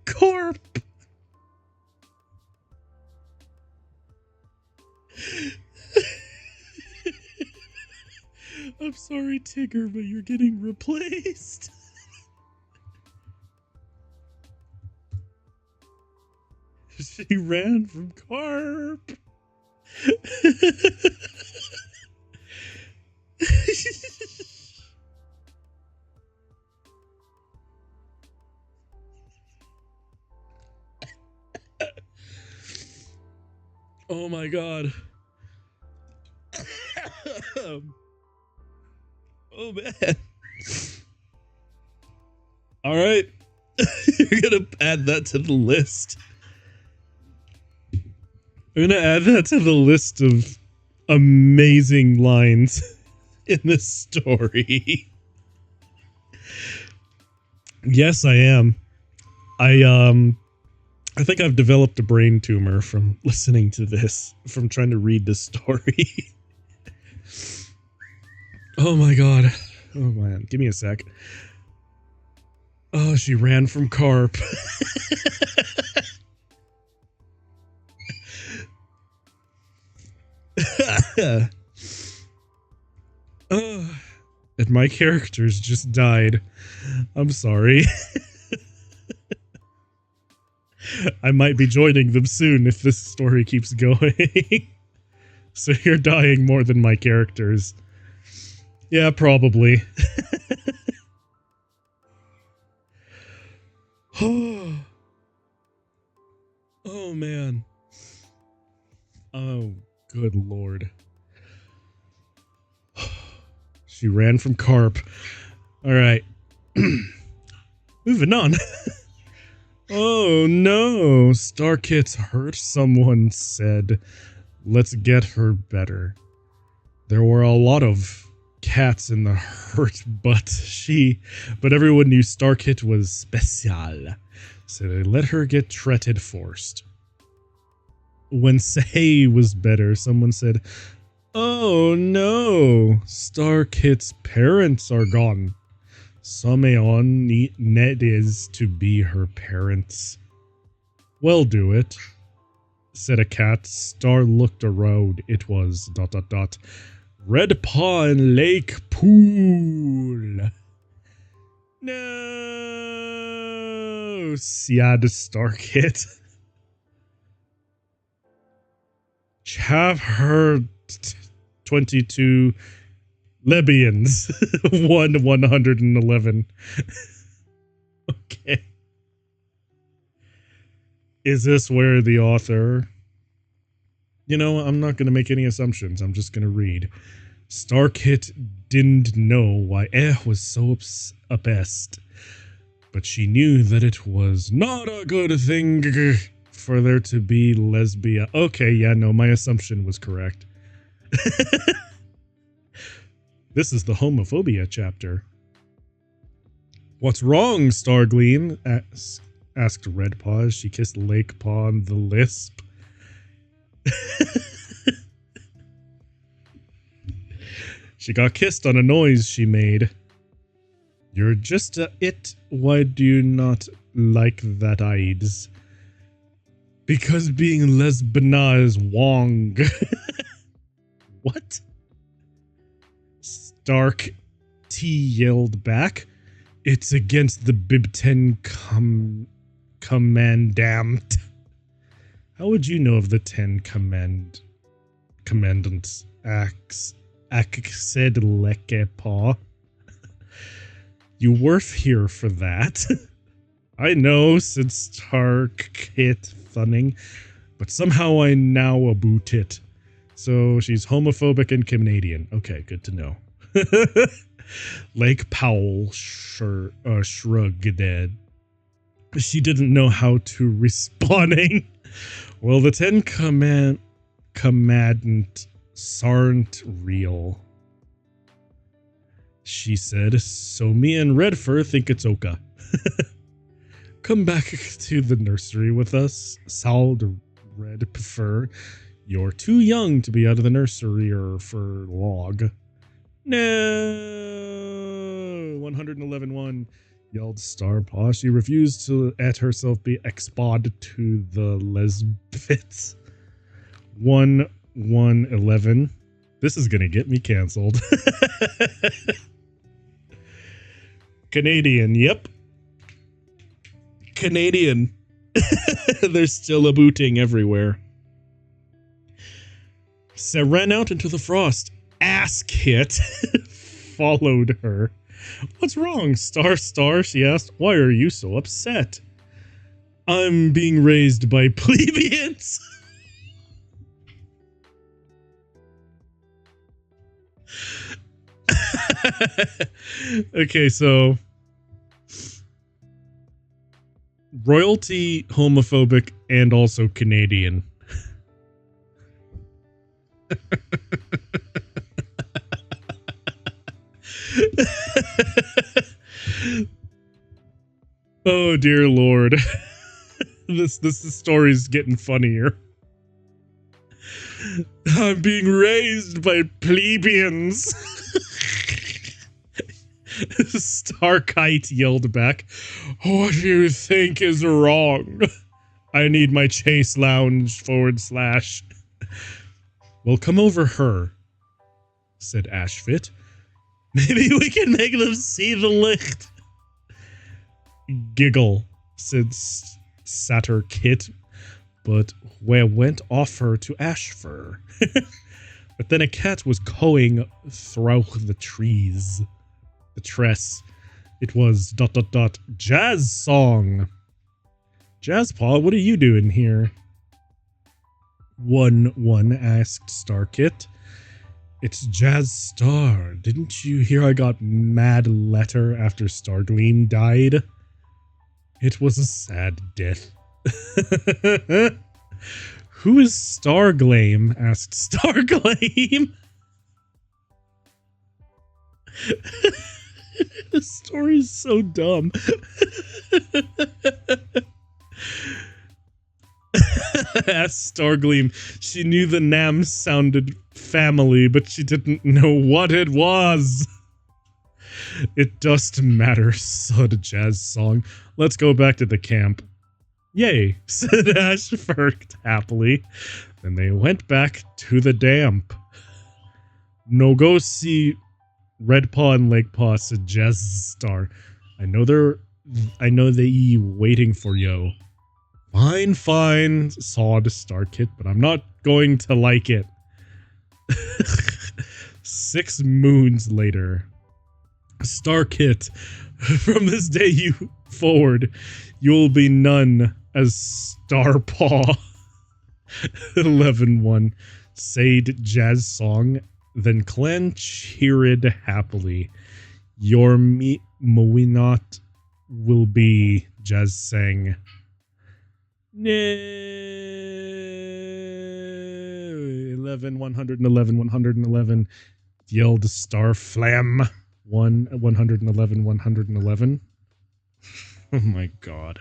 Corp. I'm sorry, Tigger, but you're getting replaced. She ran from Carp. Oh my god. Oh man. All right. You're gonna add that to the list. I'm gonna add that to the list of amazing lines in this story. Yes, I am. I think I've developed a brain tumor from listening to this, from trying to read this story. Oh my god. Oh man, give me a sec. Oh, she ran from Carp. And my characters just died. I'm sorry. I might be joining them soon if this story keeps going. So you're dying more than my characters. Yeah, probably. Oh man. Oh, good lord. She ran from Carp. Alright. Moving on. Oh no, Starkit's hurt, someone said. Let's get her better. There were a lot of cats in the hurt, but everyone knew Starkit was special. So they let her get treated first. When Say was better, someone said, oh no, Starkit's parents are gone. Sameon Ned is to be her parents. Well, do it, said a cat. Star looked around. It was ... Red Paw and Lake Pool. No, sad Starkit. Have her 22 Libyans. 111. Okay. Is this where the author... You know, I'm not going to make any assumptions. I'm just going to read. Starkit didn't know why was so obsessed, but she knew that it was not a good thing for there to be lesbian. Okay, yeah, no, my assumption was correct. This is the homophobia chapter. What's wrong, Stargleam? Asked Redpaw as she kissed Lake Paw on the lisp. She got kissed on a noise she made. You're just it. Why do you not like that eyes? Because being lesbana is wrong. What? Stark T yelled back. It's against the Bib 10 commandant. How would you know of the 10 commandants? Said Lekepaw. You worth here for that. I know, said Starkit, thunning, but somehow I now aboot it. So she's homophobic and Canadian. Okay, good to know. Lake Powell shrugged. She didn't know how to responding. Well, the 10 commandant aren't real. She said, so me and Redfur think it's Oka. Come back to the nursery with us, Sald Redfur. You're too young to be out of the nursery or for log. No! 111.1, yelled Starpaw. She refused to let herself be expod to the lesbits. 111. This is gonna get me cancelled. Canadian, yep. Canadian. There's still a booting everywhere. Sarah ran out into the frost. Ass Kit followed her. What's wrong, Star? She asked. Why are you so upset? I'm being raised by plebeians. Okay, so royalty, homophobic, and also Canadian. Oh dear Lord. This story's getting funnier. I'm being raised by plebeians. Starkite yelled back. What do you think is wrong? I need my chase lounge / Well, come over her, said Ashfit. Maybe we can make them see the licht. Giggle, said Satyr Kit, but where went offer to Ashfur? But then a cat was cawing through the trees. The tress. It was ... jazz song. Jazzpaw, what are you doing here? 1 asked Starkit. It's Jazz Star. Didn't you hear I got mad letter after Stargleam died? It was a sad death. Who is Stargleam? Asked Stargleam. This story is so dumb. Asked Stargleam. She knew the Nam sounded family, but she didn't know what it was. It doesn't matter, said Jazz Song. Let's go back to the camp. Yay, said Ashfur happily. Then they went back to the damp. No go see Redpaw and Lakepaw, said Jazz Star. I know they waiting for yo. Fine, sawed Starkit, but I'm not going to like it. 6 moons later. Starkit, from this day forward, you'll be none as Starpaw. 11.1, said Jazz Song. Then Clan cheered happily. Your Moinot will be, Jazz sang. No. 111, yelled Starflam. 111. Oh my god.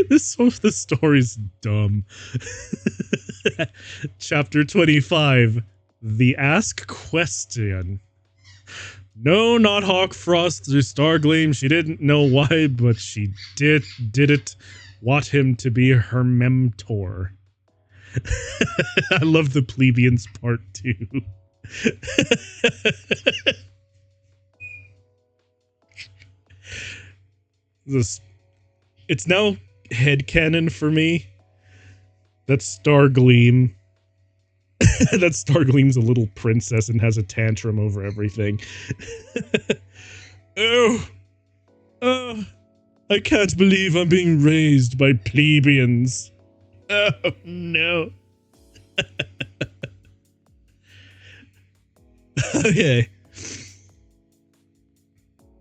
This story's dumb. Chapter 25. The Ask Question. No, not Hawkfrost or Stargleam. She didn't know why, but she did it. Want him to be her mentor. I love the plebeians part too. It's now headcanon for me that Stargleam Stargleam's a little princess and has a tantrum over everything. Oh, I can't believe I'm being raised by plebeians. Oh, no. Okay.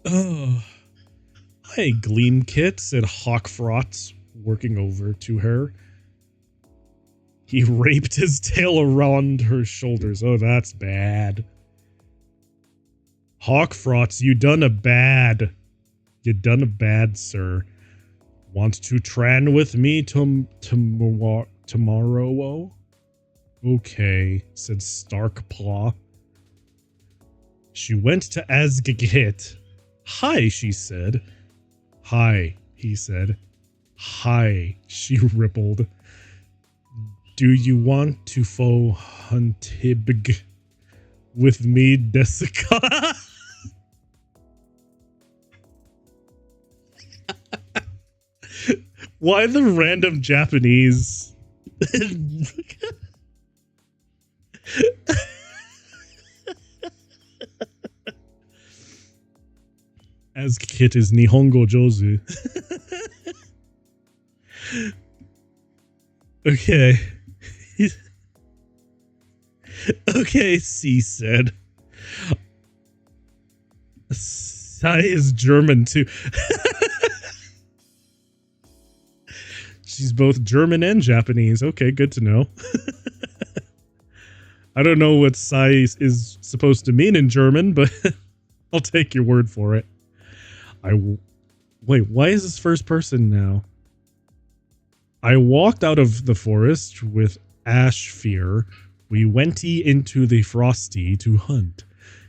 Oh. Hi, Gleam Kit, said Hawkfrot, working over to her. He raped his tail around her shoulders. Oh, that's bad. Hawkfrots, you done a bad. You done a bad, sir. Want to tran with me tomorrow? Okay, said Starkpaw. She went to Asgagit. Hi, she said. Hi, he said. Hi, she rippled. Do you want to fo huntibg with me, Desica? Why the random Japanese? As Kit is Nihongo Jozu. Okay. Okay, C said. Sai is German too. She's both German and Japanese. Okay, good to know. I don't know what Sai is supposed to mean in German, but I'll take your word for it. Wait, why is this first person now? I walked out of the forest with Ash Fear. We wenty into the frosty to hunt.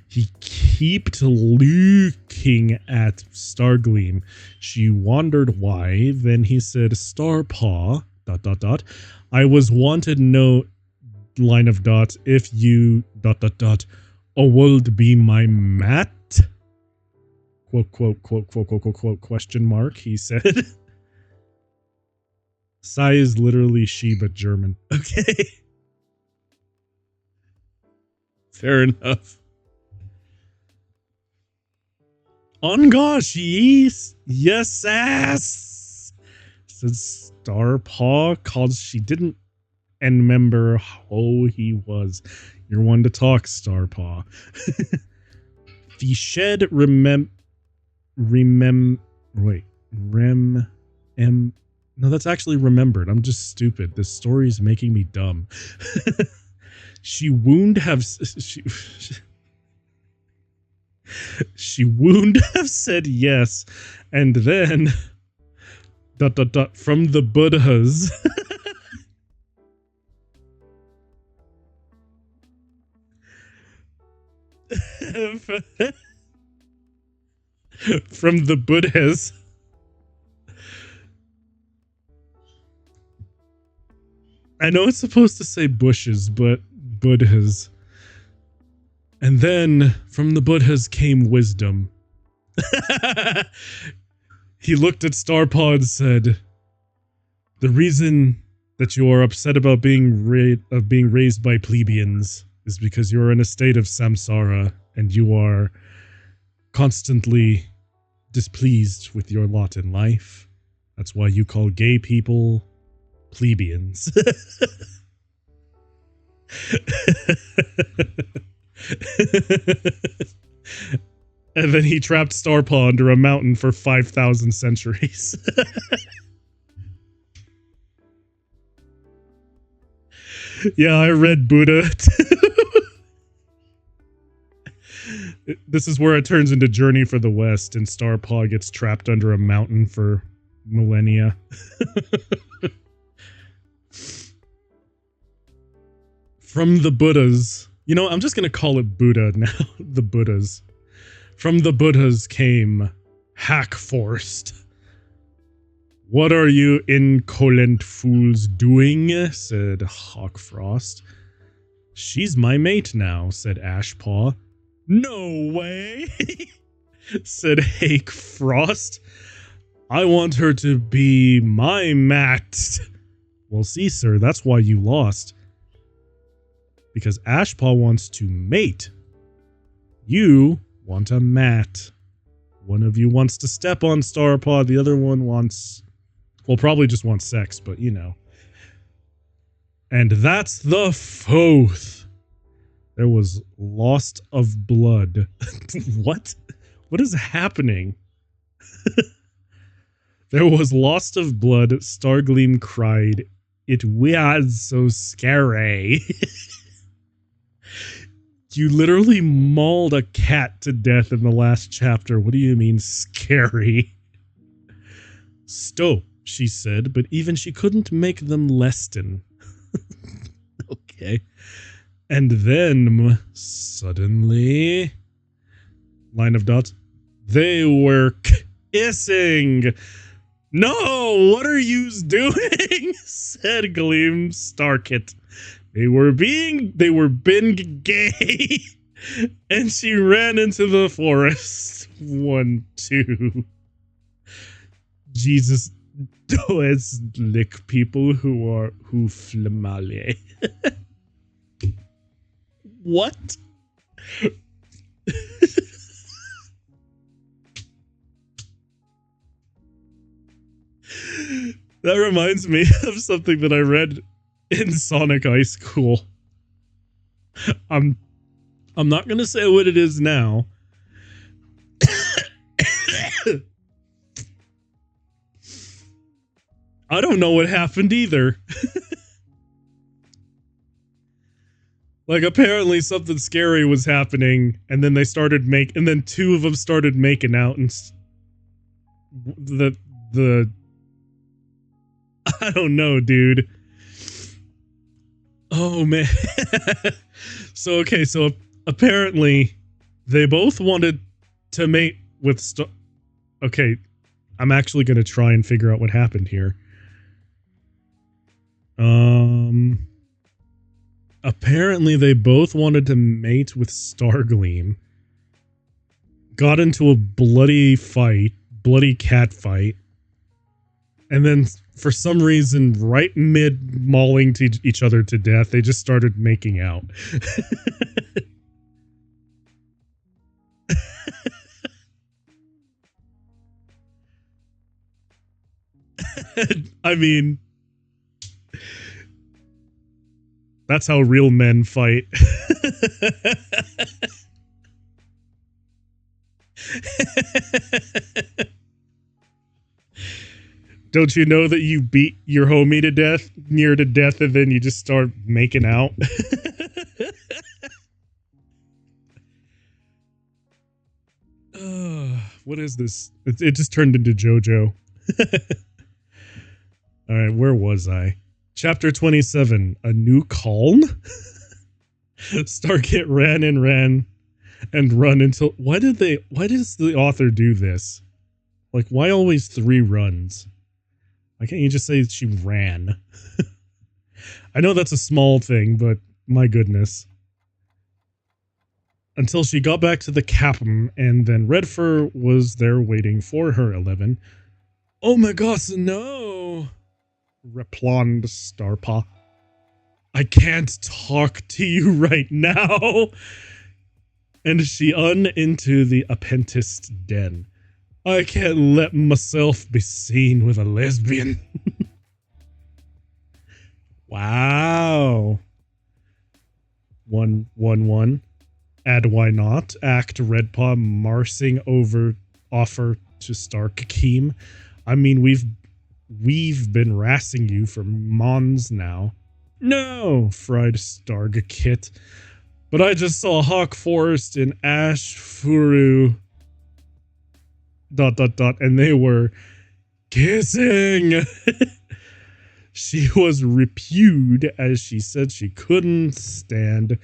He kept looking at Stargleam. She wondered why. Then he said, Starpaw, ... I was wanted no line of dots if you ... a world be my mat? Quote, question mark, he said. Sai is literally she, but German. Okay. Fair enough. On gosh, yes ass, said Starpaw, cause she didn't remember how he was. You're one to talk, Starpaw. The shed no, that's actually remembered. I'm just stupid. This story is making me dumb. She wound have said yes, and then ... from the Buddhas. From the Buddhas. I know it's supposed to say bushes, but Buddhas. And then from the Buddhas came wisdom. He looked at Starpaw and said, the reason that you are upset about being raised by plebeians is because you are in a state of samsara and you are constantly displeased with your lot in life. That's why you call gay people plebeians. And then he trapped Starpaw under a mountain for 5,000 centuries. Yeah, I read Buddha too. This is where it turns into Journey for the West and Starpaw gets trapped under a mountain for millennia. From the Buddhas. You know, I'm just going to call it Buddha now. The Buddhas. From the Buddhas came Hackforced. What are you insolent fools doing? Said Hawkfrost. She's my mate now, said Ashpaw. No way, said Hakefrost. I want her to be my mat. Well, see, sir, that's why you lost. Because Ashpaw wants to mate. You want a mat. One of you wants to step on Starpaw, the other one wants... well, probably just wants sex, but you know. And that's the fourth. There was lost of blood. What? What is happening? There was lost of blood, Stargleam cried It was so scary. You literally mauled a cat to death in the last chapter. What do you mean scary? Stop, she said, but even she couldn't make them lessen. Okay. And then, suddenly... Line of dots. They were kissing. No, what are yous doing? Said Gleam Starkit. They were being gay. And she ran into the forest. 1, 2. Jesus does lick people who flamale. What? That reminds me of something that I read in Sonic High School. I'm not gonna say what it is now. I don't know what happened either. Like, apparently something scary was happening, and then and then two of them started making out, and I don't know, dude. Oh, man. So apparently they both wanted to mate with Okay, I'm actually going to try and figure out what happened here. Apparently they both wanted to mate with Stargleam. Got into a bloody cat fight. And then for some reason, right mid mauling to each other to death, they just started making out. I mean, that's how real men fight. Don't you know that you beat your homie to death, near to death, and then you just start making out? What is this? It just turned into JoJo. Alright, where was I? Chapter 27, A New Calm? Starkit ran and run until... Why does the author do this? Like, why always 3 runs? Why can't you just say she ran? I know that's a small thing, but my goodness. Until she got back to the captain, and then Redfur was there waiting for her, 11. Oh my gosh, no! Reploned Starpaw. I can't talk to you right now! And she into the apprenticed den. I can't let myself be seen with a lesbian. Wow. 1-1-1. Add why not? Act Redpaw marsing offer to Starkeem. I mean, we've been harassing you for months now. No, fried Stargakit. But I just saw Hawk Forest and Ash Furu... ... and they were kissing. She was repued as she said she couldn't stand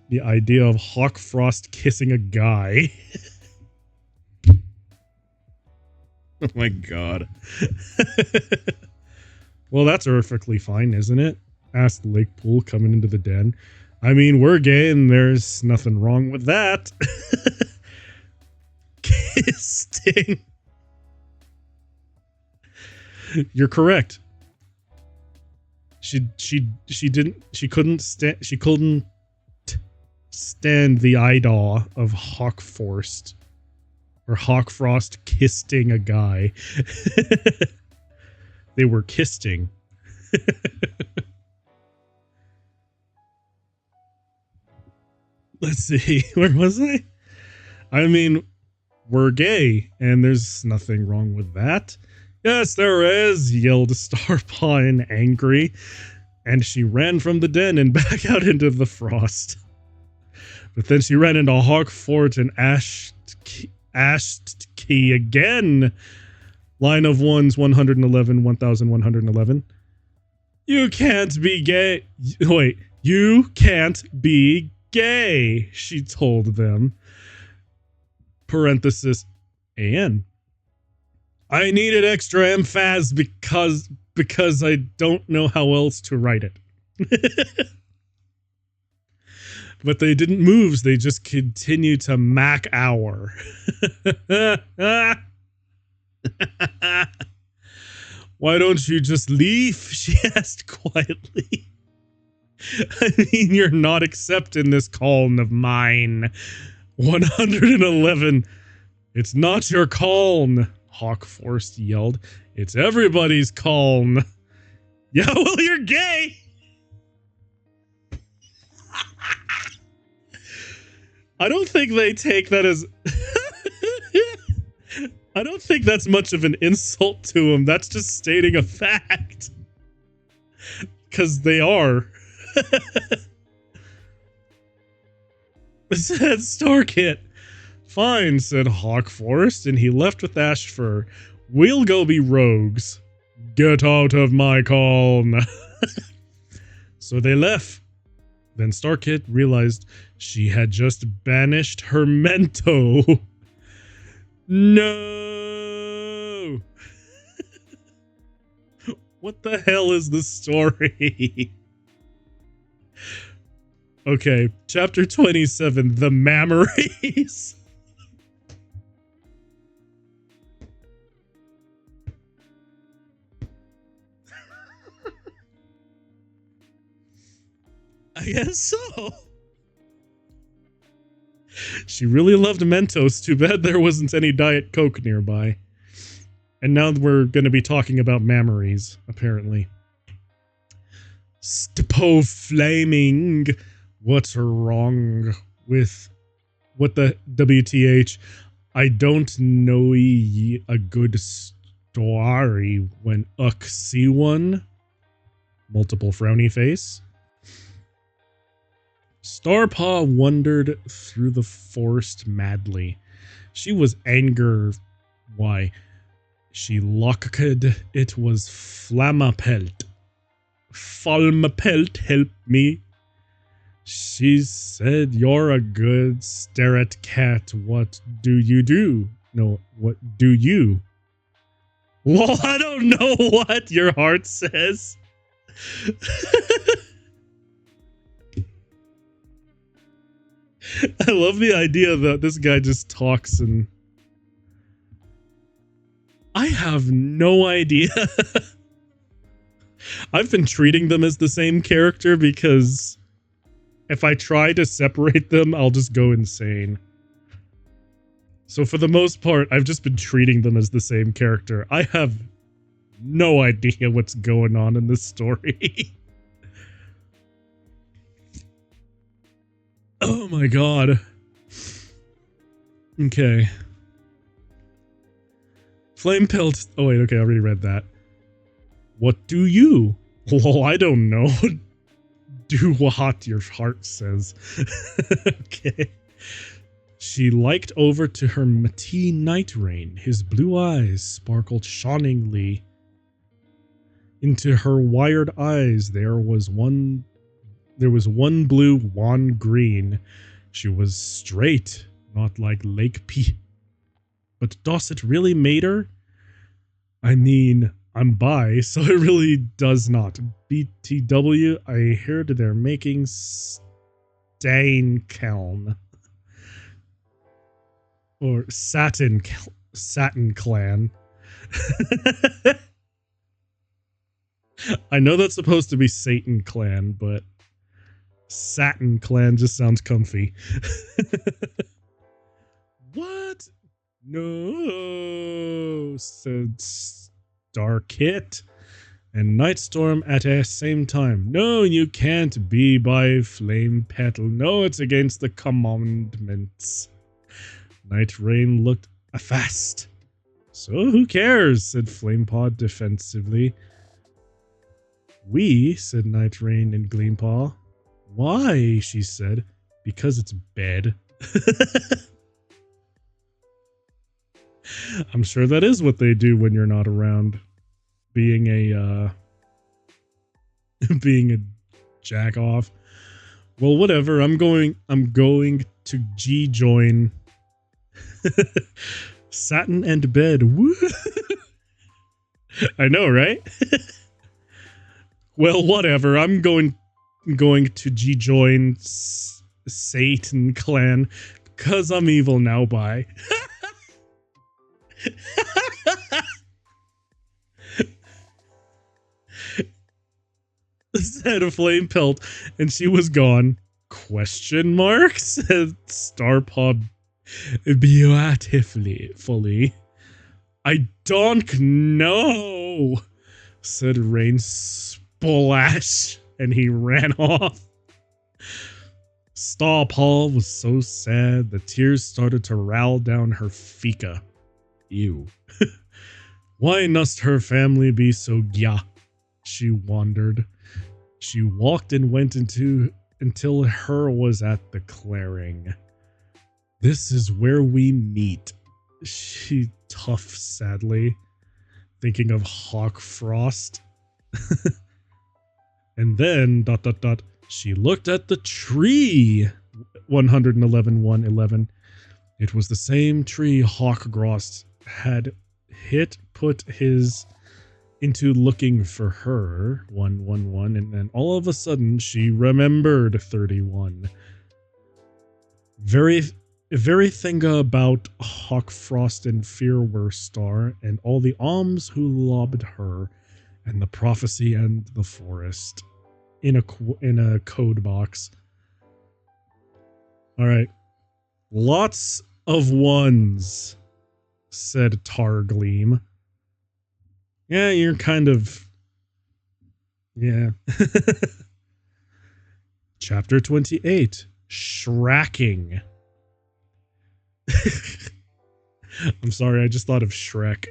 the idea of Hawk Frost kissing a guy. Oh my god. Well, that's perfectly fine, isn't it? Asked Lakepool coming into the den. I mean, we're gay and there's nothing wrong with that. Kissing. You're correct. She couldn't stand the idol of Hawk Frost or Hawk Frost kissing a guy. They were kissing. Let's see, where was I? I mean, we're gay, and there's nothing wrong with that. Yes, there is, yelled Starpaw in angry. and she ran from the den and back out into the frost. But then she ran into Hawkfort and Ashed Key again. Line of ones 111, 1111. You can't be gay. Wait, you can't be gay, she told them. Parenthesis, AN. I needed extra emphas because I don't know how else to write it. But they didn't move, they just continued to mac hour. Why don't you just leave? She asked quietly. I mean, you're not accepting this calling of mine. 111. It's not your caln, Hawkforce yelled. It's everybody's caln. Yeah, well, you're gay. I don't think they take that as... I don't think that's much of an insult to him. That's just stating a fact. Because they are. Said Starkit. Fine, said Hawkforce, and he left with Ashfur. We'll go be rogues. Get out of my calm. So they left. Then Starkit realized she had just banished her Mento. No! What the hell is the story? Okay, chapter 27, The Mammaries. I guess so. She really loved Mentos. Too bad there wasn't any Diet Coke nearby. And now we're going to be talking about mammaries, apparently. Stepo Flaming. What's wrong with... What the WTH? I don't know a good story when uck see one. Multiple frowny face. Starpaw wandered through the forest madly. She was anger. Why? She locked it was Flammapelt. Falmapelt, help me. She said, you're a good stare-at cat. What do you do? No, what do you? Well, I don't know what your heart says. I love the idea that this guy just talks and... I have no idea. I've been treating them as the same character because if I try to separate them, I'll just go insane. So for the most part, I've just been treating them as the same character. I have no idea what's going on in this story. Oh my god. Okay. Flame pelt. Oh wait, okay, I already read that. What do you? Well, I don't know. Do what your heart says. Okay. She liked over to her Matee Night Rain. His blue eyes sparkled shinningly. Into her wired eyes there was one blue, one green. She was straight, not like Lake P. But does it really matter? I mean, I'm bi, so it really does not. BTW, I heard they're making Stain Kelm. Or Satin Clan. I know that's supposed to be Satan Clan, but Satin Clan just sounds comfy. What? No, said Starkit and Nightstorm at the same time. No, you can't be by Flame Petal. No, it's against the commandments. Night Rain looked fast. So who cares? Said Flamepod defensively. We, said Night Rain and Gleampaw. Why, she said. Because it's bed. I'm sure that is what they do when you're not around. Being a, being a jack off. Well, whatever. I'm going to G-join. Satin and bed. Woo! I know, right? Well, whatever. I'm going to G-join Satan clan because I'm evil now. Bye. Said a flame pelt, and she was gone. Question mark? Said Starpod beautifully. I don't know, said Rain Splash, and he ran off. Starpaw was so sad the tears started to roll down her fika. Ew. Why must her family be so gya? She wondered. She walked and went until her was at the clearing. This is where we meet, she toughed sadly, thinking of Hawk Frost. And then, ... she looked at the tree. 111.111. It was the same tree Hawkgrost had put his into looking for her. 111, and then all of a sudden she remembered 31. Very thing about Hawkfrost and Fearwurstar and all the alms who lobbed her, and the prophecy and the forest in a code box. All right, lots of ones, said Targleam. Yeah, you're kind of... yeah. Chapter 28. Shracking. I'm sorry, I just thought of Shrek.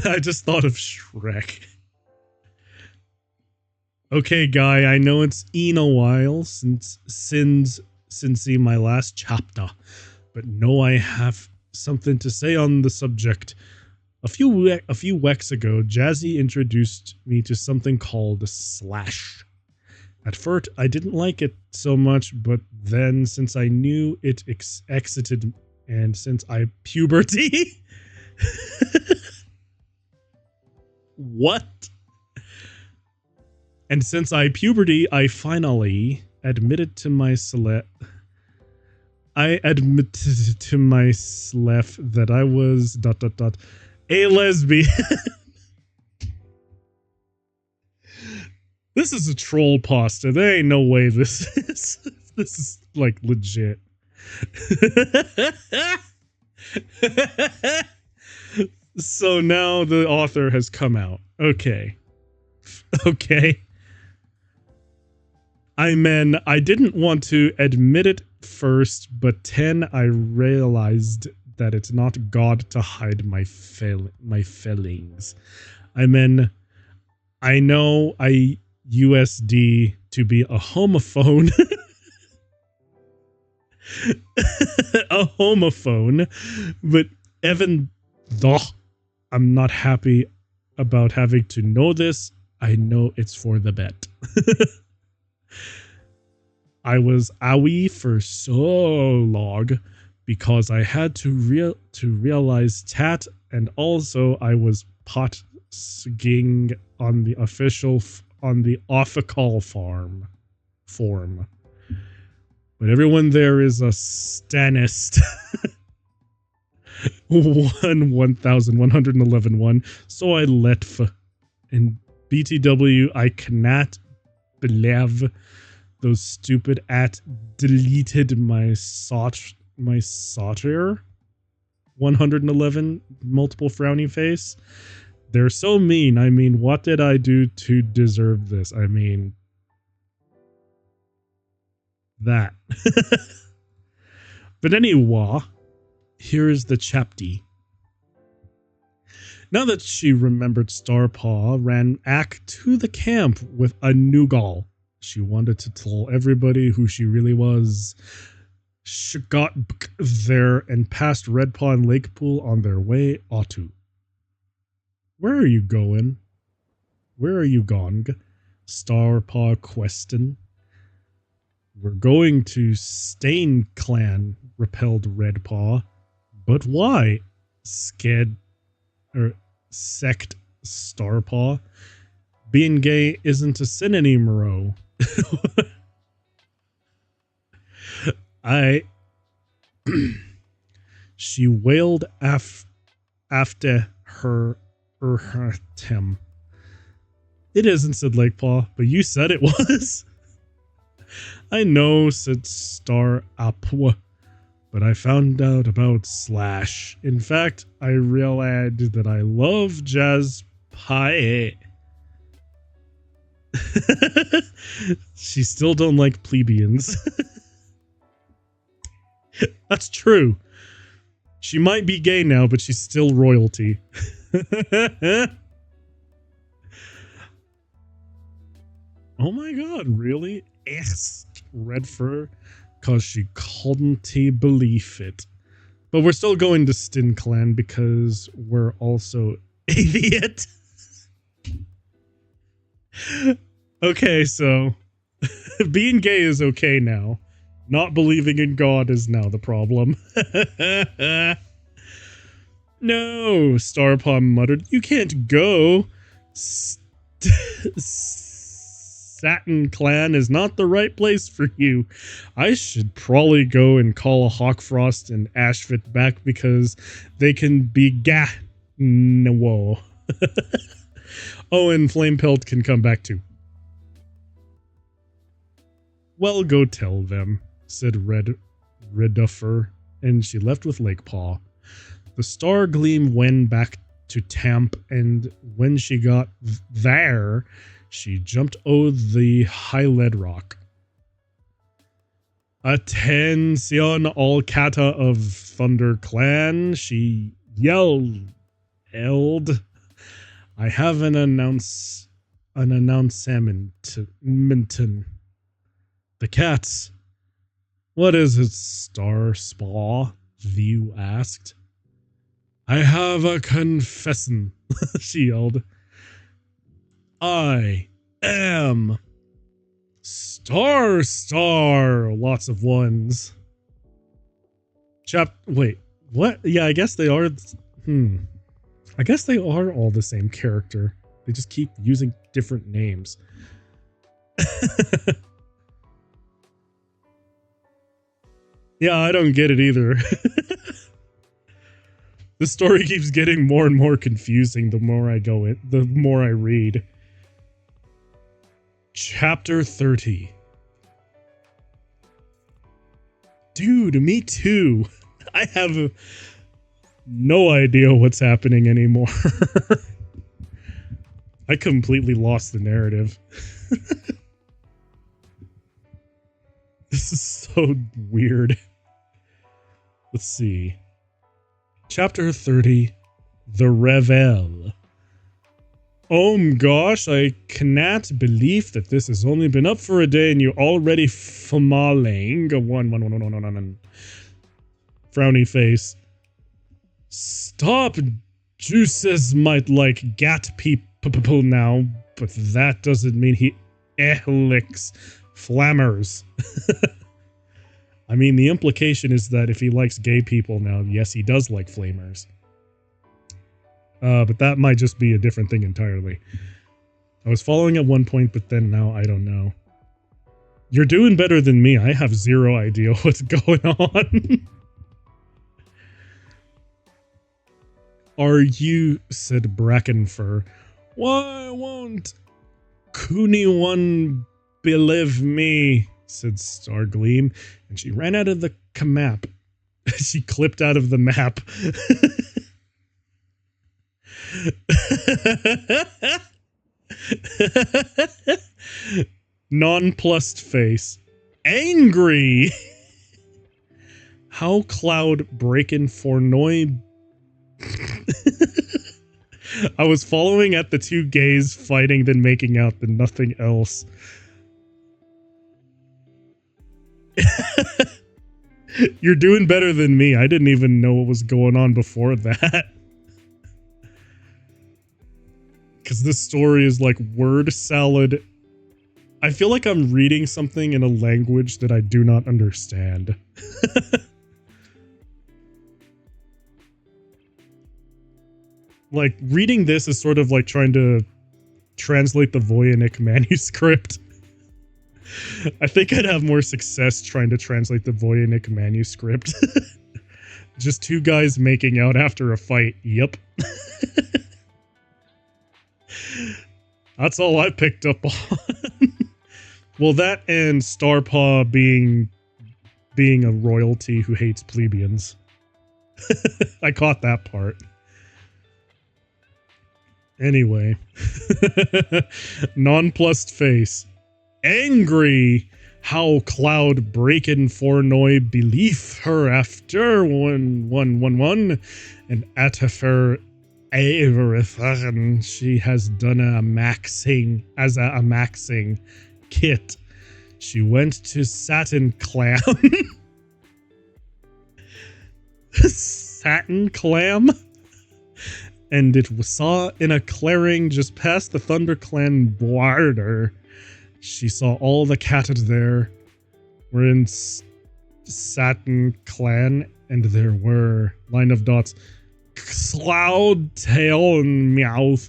I just thought of Shrek. Okay, guy, I know it's been a while since my last chapter, but no, I have something to say on the subject. A few weeks ago, Jazzy introduced me to something called Slash. At first, I didn't like it so much, but then since I knew it exited and since I puberty... What? And since I puberty, I finally admitted to myself that I was ... a lesbian. This is a troll pasta. There ain't no way this is like legit. So now the author has come out. Okay. Okay. I mean, I didn't want to admit it first, but then I realized that it's not GAWD to hide my feelings. I mean, I know I USD to be a homophone. A homophone, but even though I'm not happy about having to know this, I know it's for the bet. I was awi for so long because I had to realize tat, and also I was potging on the official form. But everyone there is a Stanist. 1111. So I let in BTW. I cannot believe those stupid deleted my sauter. 111 multiple frowny face. They're so mean. I mean, what did I do to deserve this? I mean, that. But anyway, here is the chapty. Now that she remembered Starpaw ran Ack to the camp with a new goal. She wanted to tell everybody who she really was. She got there and passed Redpaw and Lakepool on their way Otto. Where are you going? Where are you gone? Starpaw questioned. We're going to Stain Clan, repelled Redpaw. But why? Sect Starpaw. Being gay isn't a sin anymore. She wailed after her him. It isn't, said Lakepaw, but you said it was. I know, said Star Apwa, but I found out about Slash. In fact, I realized that I love jazz pie. She still don't like plebeians. That's true. She might be gay now, but she's still royalty. Oh my god, really? Yes, Red Fur, cause she couldn't believe it. But we're still going to Stin Clan because we're also idiot. Okay, so being gay is okay now. Not believing in God is now the problem. No, Starpaw muttered. You can't go. Satin Clan is not the right place for you. I should probably go and call Hawkfrost and Ashfit back because they can be whoa. Oh, and Flamepelt can come back too. Well, go tell them, said Reduffer, and she left with Lakepaw. The Star Gleam went back to Tamp, and when she got there, she jumped over the high lead rock. Attention, all kata of Thunder Clan, she yelled. I have an announcement. The cats. What is it, Star Spaw? View asked. I have a confession, she yelled. I am Star. Lots of ones. Wait, what? Yeah, I guess they are. I guess they are all the same character. They just keep using different names. Yeah, I don't get it either. The story keeps getting more and more confusing the more I read. Chapter 30. Dude, me too. I have no idea what's happening anymore. I completely lost the narrative. This is so weird. Let's see. Chapter 30. The Revel. Oh gosh, I cannot believe that this has only been up for a day and you're already famaling. One. Frowny face. Stop. Juices might like gat people now, but that doesn't mean he licks flammers. I mean, the implication is that if he likes gay people now, yes, he does like flamers. But that might just be a different thing entirely. I was following at one point, but then now I don't know. You're doing better than me. I have zero idea what's going on. Are you, said Brackenfur. Why won't Cooney one believe me, said Stargleam, and she ran out of the map. She clipped out of the map. Nonplussed face. Angry! How Cloud breakin' for Noy. I was following at the two gays fighting, then making out, then nothing else. You're doing better than me. I didn't even know what was going on before that. Because this story is like word salad. I feel like I'm reading something in a language that I do not understand. Like, reading this is sort of like trying to translate the Voynich manuscript. I think I'd have more success trying to translate the Voynich manuscript. Just two guys making out after a fight. Yep. That's all I picked up on. Well, that and Starpaw being a royalty who hates plebeians. I caught that part. Anyway. Nonplussed face. Angry how Cloud breaking foreknow belief her after 111 and at her everything she has done a maxing kit. She went to Satin Clam. Satin Clam? And it was saw in a clearing just past the ThunderClan border. She saw all the catted there were in Satin Clan, and there were line of dots, cloud tail and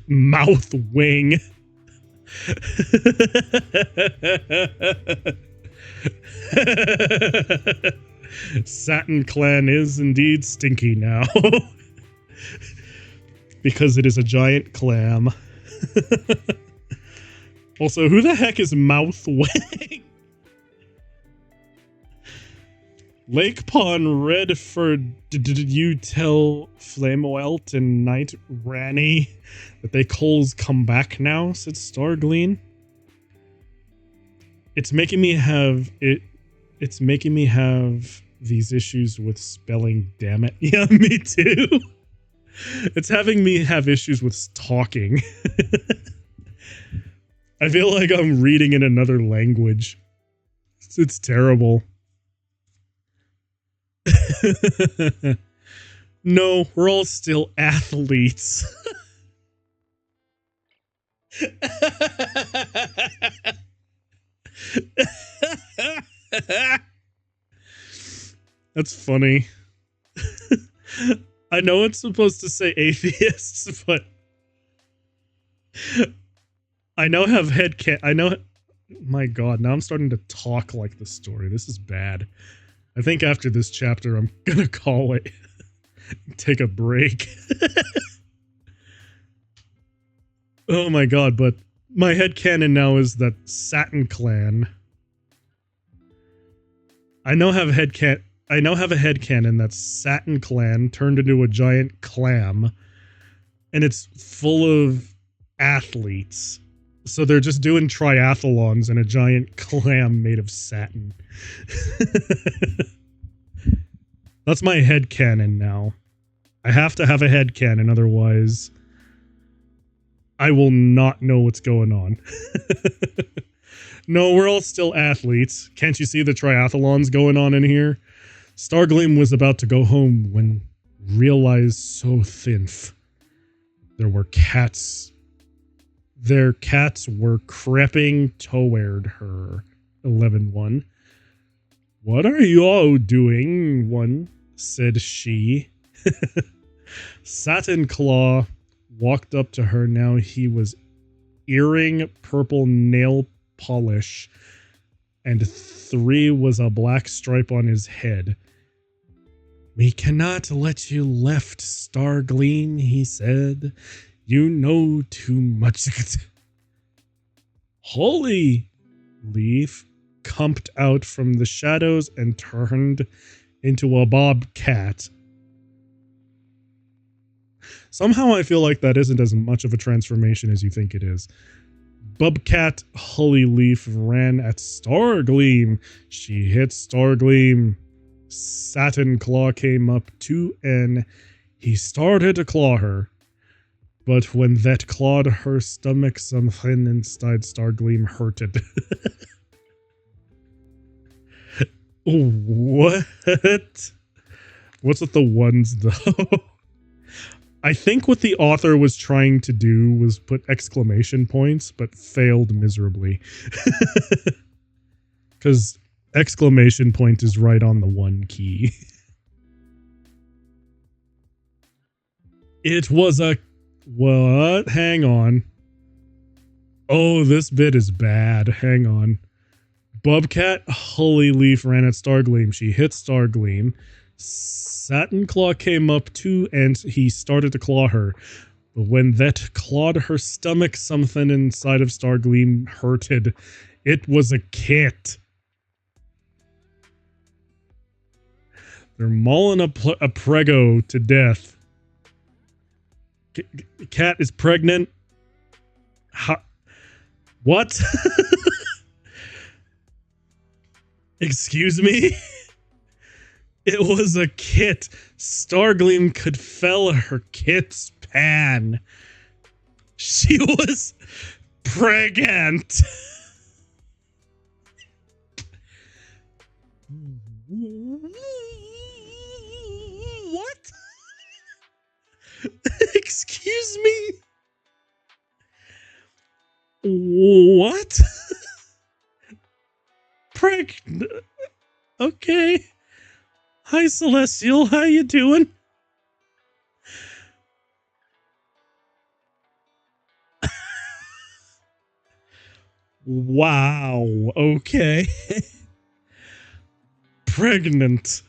mouth wing. Satin Clan is indeed stinky now. Because it is a giant clam. Also, who the heck is Mouth Wang? Lake Pond Redford, did you tell Flamoelt and Knight Ranny that they calls come back now? Said Starglean. It's making me have these issues with spelling, damn it. Yeah, me too. It's having me have issues with talking. I feel like I'm reading in another language. It's terrible. No, we're all still athletes. That's funny. I know it's supposed to say atheists, but I now have my god, now I'm starting to talk like the story. This is bad. I think after this chapter, I'm gonna call it. Take a break. Oh my god, but my headcanon now is that Satin Clan. I now have a headcanon that Satin Clan turned into a giant clam, and it's full of athletes. So they're just doing triathlons in a giant clam made of satin. That's my headcanon now. I have to have a headcanon, otherwise I will not know what's going on. No, we're all still athletes. Can't you see the triathlons going on in here? Stargleam was about to go home when realized so thin. There were cats. Their cats were creeping toward her. 11-1. What are you all doing? One said she. Satin Claw walked up to her. Now he was earring purple nail polish, and 3 was a black stripe on his head. We cannot let you left, Stargleam, he said. You know too much. Holy Leaf cumped out from the shadows and turned into a bobcat. Somehow I feel like that isn't as much of a transformation as you think it is. Bobcat Holy Leaf ran at Stargleam. She hit Stargleam. Satin Claw came up too, and he started to claw her. But when that clawed her stomach, something inside Stargleam hurted. What? What's with the ones, though? I think what the author was trying to do was put exclamation points, but failed miserably. Because exclamation point is right on the one key. It was a... What? Hang on. Oh, this bit is bad. Hang on. Bobcat Hullyleaf ran at Stargleam. She hit Stargleam. Satin Claw came up too, and he started to claw her. But when that clawed her stomach, something inside of Stargleam hurted. It was a kit. They're mauling a prego to death. Cat is pregnant. What? Excuse me? It was a kit. Stargleam could fell her kit's pan. She was pregnant. What? Excuse me? What? Pregnant? Okay. Hi, Celestial. How you doing? Wow. Okay. Pregnant.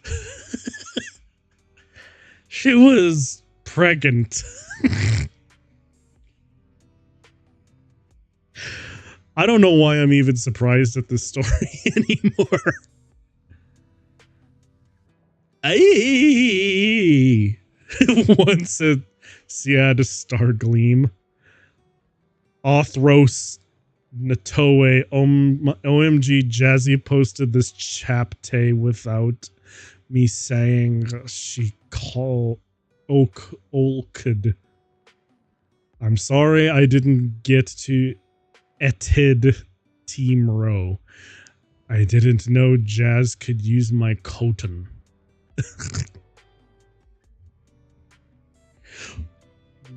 She was pregnant. I don't know why I'm even surprised at this story anymore. Ayy! Once a Sead Stargleam. Othros Natoe OMG Jazzy posted this chapter without me saying she called Olkid. I'm sorry I didn't get to Etid Team Row. I didn't know Jazz could use my Coton.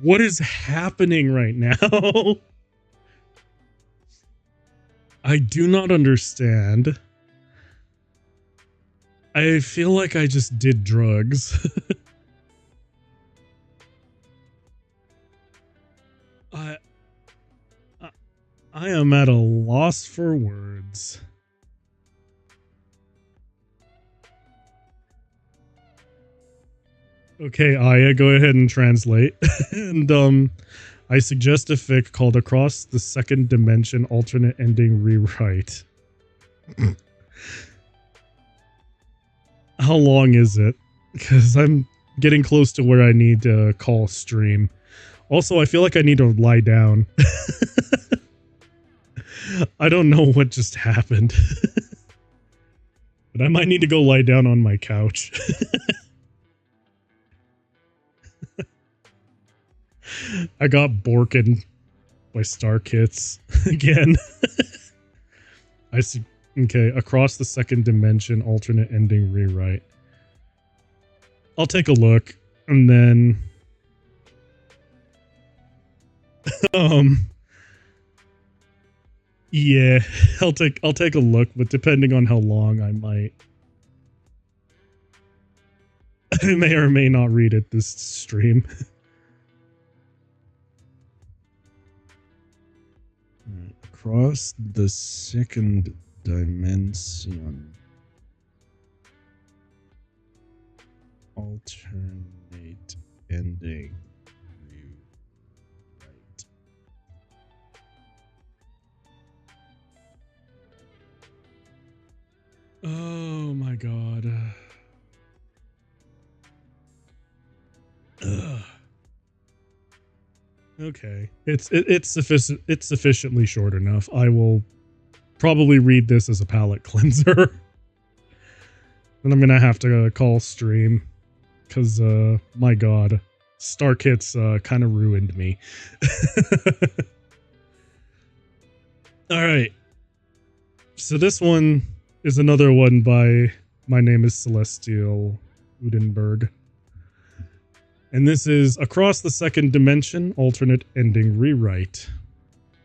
What is happening right now? I do not understand. I feel like I just did drugs. I am at a loss for words. Okay, Aya, go ahead and translate. And I suggest a fic called Across the Second Dimension Alternate Ending Rewrite. How long is it? Because I'm getting close to where I need to call stream. Also, I feel like I need to lie down. I don't know what just happened. But I might need to go lie down on my couch. I got borkin by Star Kits again. I see. Okay, Across the Second Dimension Alternate Ending Rewrite. I'll take a look and then yeah, I'll take a look, but depending on how long I might I may or may not read it this stream. Across the Second Dimension Alternate Ending Rewrite. Oh my god. Ugh. Okay, it's sufficiently short enough. I will probably read this as a palate cleanser. And I'm gonna have to call stream because my god. Stark hits kind of ruined me. All right. So this one is another one by My Name is Celestial Udenberg. And this is Across the Second Dimension, Alternate Ending Rewrite.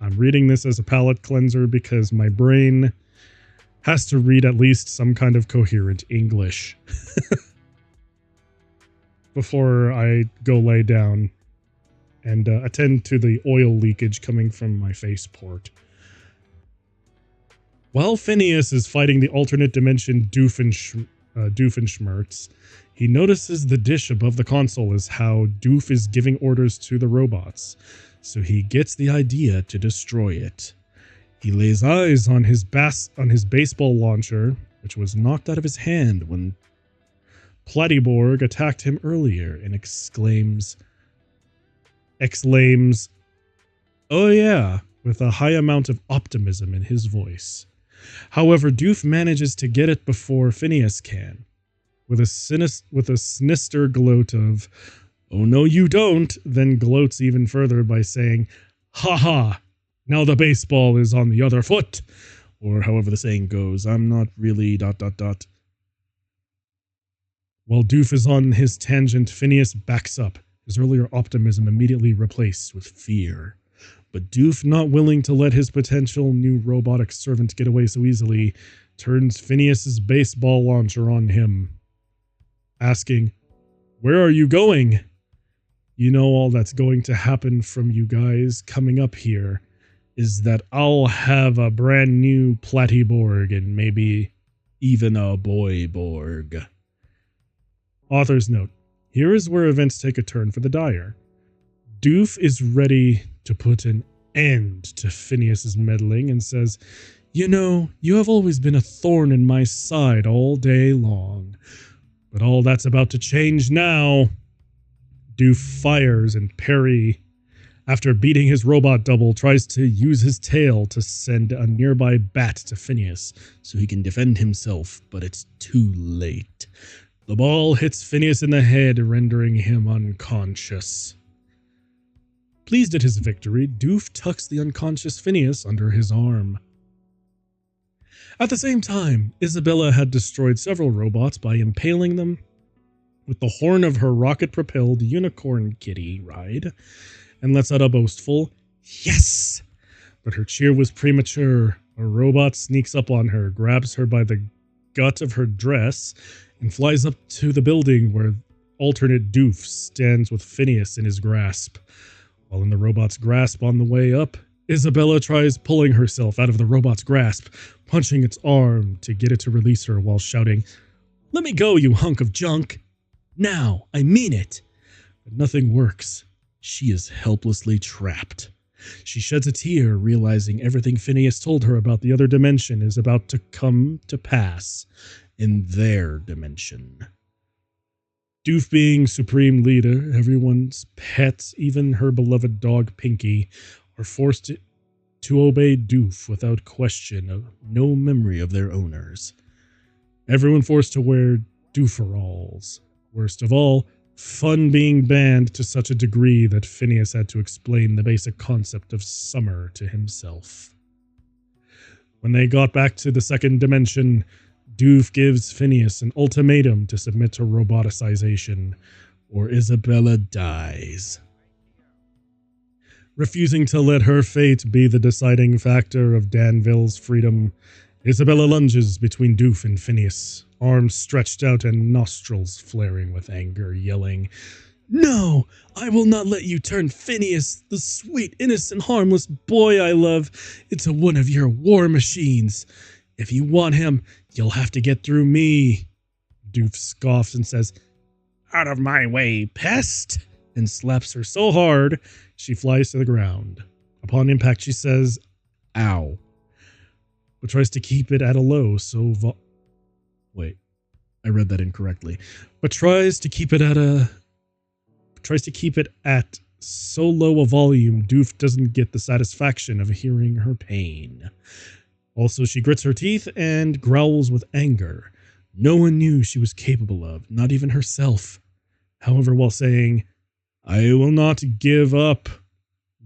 I'm reading this as a palate cleanser because my brain has to read at least some kind of coherent English before I go lay down and attend to the oil leakage coming from my faceport. While Phineas is fighting the alternate dimension Doofenshmirtz, he notices the dish above the console is how Doof is giving orders to the robots, so he gets the idea to destroy it. He lays eyes on his baseball launcher, which was knocked out of his hand when Platyborg attacked him earlier, and exclaims, "Oh yeah," with a high amount of optimism in his voice. However, Doof manages to get it before Phineas can, with a sinister gloat of, "Oh no you don't," then gloats even further by saying, "Ha ha, now the baseball is on the other foot," or however the saying goes, I'm not really ... While Doof is on his tangent, Phineas backs up, his earlier optimism immediately replaced with fear. But Doof, not willing to let his potential new robotic servant get away so easily, turns Phineas's baseball launcher on him, asking, "Where are you going? You know all that's going to happen from you guys coming up here is that I'll have a brand new Platyborg and maybe even a Boyborg." Author's note. Here is where events take a turn for the dire. Doof is ready to put an end to Phineas's meddling and says, "You know, you have always been a thorn in my side all day long. But all that's about to change now." Doof fires, and Perry, after beating his robot double, tries to use his tail to send a nearby bat to Phineas so he can defend himself, but it's too late. The ball hits Phineas in the head, rendering him unconscious. Pleased at his victory, Doof tucks the unconscious Phineas under his arm. At the same time, Isabella had destroyed several robots by impaling them with the horn of her rocket-propelled unicorn kitty ride, and lets out a boastful, "Yes!" But her cheer was premature. A robot sneaks up on her, grabs her by the gut of her dress, and flies up to the building where alternate Doof stands with Phineas in his grasp. While in the robot's grasp on the way up, Isabella tries pulling herself out of the robot's grasp, punching its arm to get it to release her while shouting, "Let me go, you hunk of junk! Now, I mean it!" But nothing works. She is helplessly trapped. She sheds a tear, realizing everything Phineas told her about the other dimension is about to come to pass in their dimension. Doof being supreme leader, everyone's pets, even her beloved dog Pinky, are forced to obey Doof without question, of no memory of their owners. Everyone forced to wear dooferalls. Worst of all, fun being banned to such a degree that Phineas had to explain the basic concept of summer to himself. When they got back to the second dimension, Doof gives Phineas an ultimatum to submit to roboticization, or Isabella dies. Refusing to let her fate be the deciding factor of Danville's freedom, Isabella lunges between Doof and Phineas, arms stretched out and nostrils flaring with anger, yelling, "No! I will not let you turn Phineas, the sweet, innocent, harmless boy I love, into one of your war machines. If you want him, you'll have to get through me." Doof scoffs and says, "Out of my way, pest!" and slaps her so hard, she flies to the ground. Upon impact, she says, "Ow," but tries to keep it at a low, Wait, I read that incorrectly. But tries to keep it at so low a volume, Doof doesn't get the satisfaction of hearing her pain. Also, she grits her teeth and growls with anger. No one knew she was capable of, not even herself. However, while saying, I will not give up.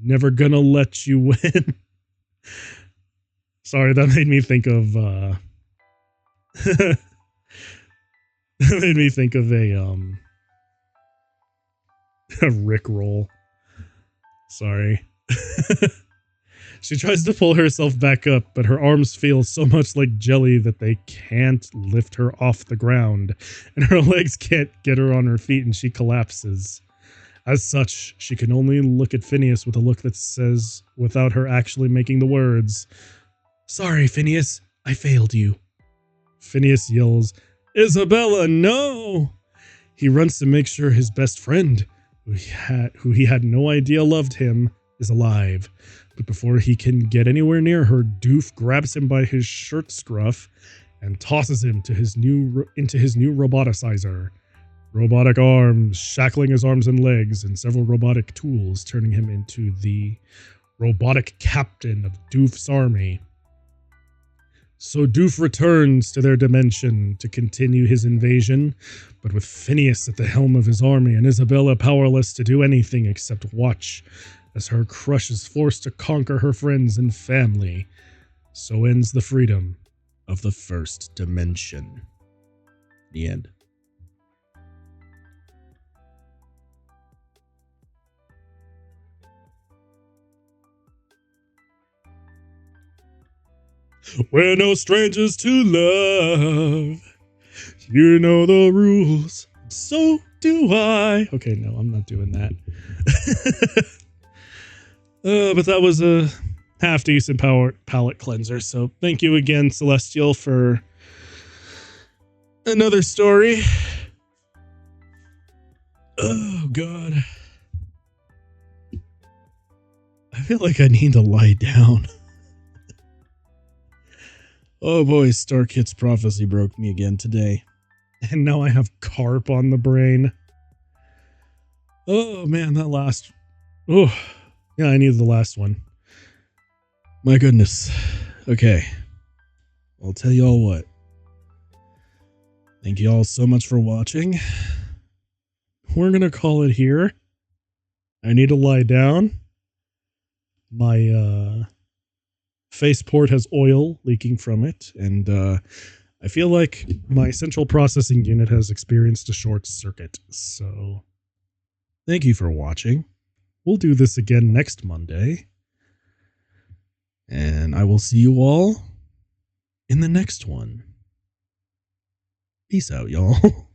Never gonna let you win. Sorry, that made me think of that made me think of a Rick roll. Sorry. She tries to pull herself back up, but her arms feel so much like jelly that they can't lift her off the ground, and her legs can't get her on her feet, and she collapses. As such, she can only look at Phineas with a look that says, without her actually making the words, "Sorry, Phineas, I failed you." Phineas yells, "Isabella, no!" He runs to make sure his best friend, who he had no idea loved him, is alive. But before he can get anywhere near her, Doof grabs him by his shirt scruff and tosses him into his new roboticizer. Robotic arms, shackling his arms and legs, and several robotic tools, turning him into the robotic captain of Doof's army. So Doof returns to their dimension to continue his invasion, but with Phineas at the helm of his army and Isabella powerless to do anything except watch as her crush is forced to conquer her friends and family. So ends the freedom of the first dimension. The end. We're no strangers to love. You know the rules. So do I. Okay, no, I'm not doing that. But that was a half-decent palette cleanser. So thank you again, Celestial, for another story. Oh, God. I feel like I need to lie down. Oh boy, Star Kid's prophecy broke me again today. And now I have carp on the brain. Oh man, that last... Oh, yeah, I needed the last one. My goodness. Okay. I'll tell y'all what. Thank y'all so much for watching. We're gonna call it here. I need to lie down. My, faceport has oil leaking from it, and I feel like my central processing unit has experienced a short circuit. So thank you for watching. We'll do this again next Monday, and I will see you all in the next one. Peace out, y'all.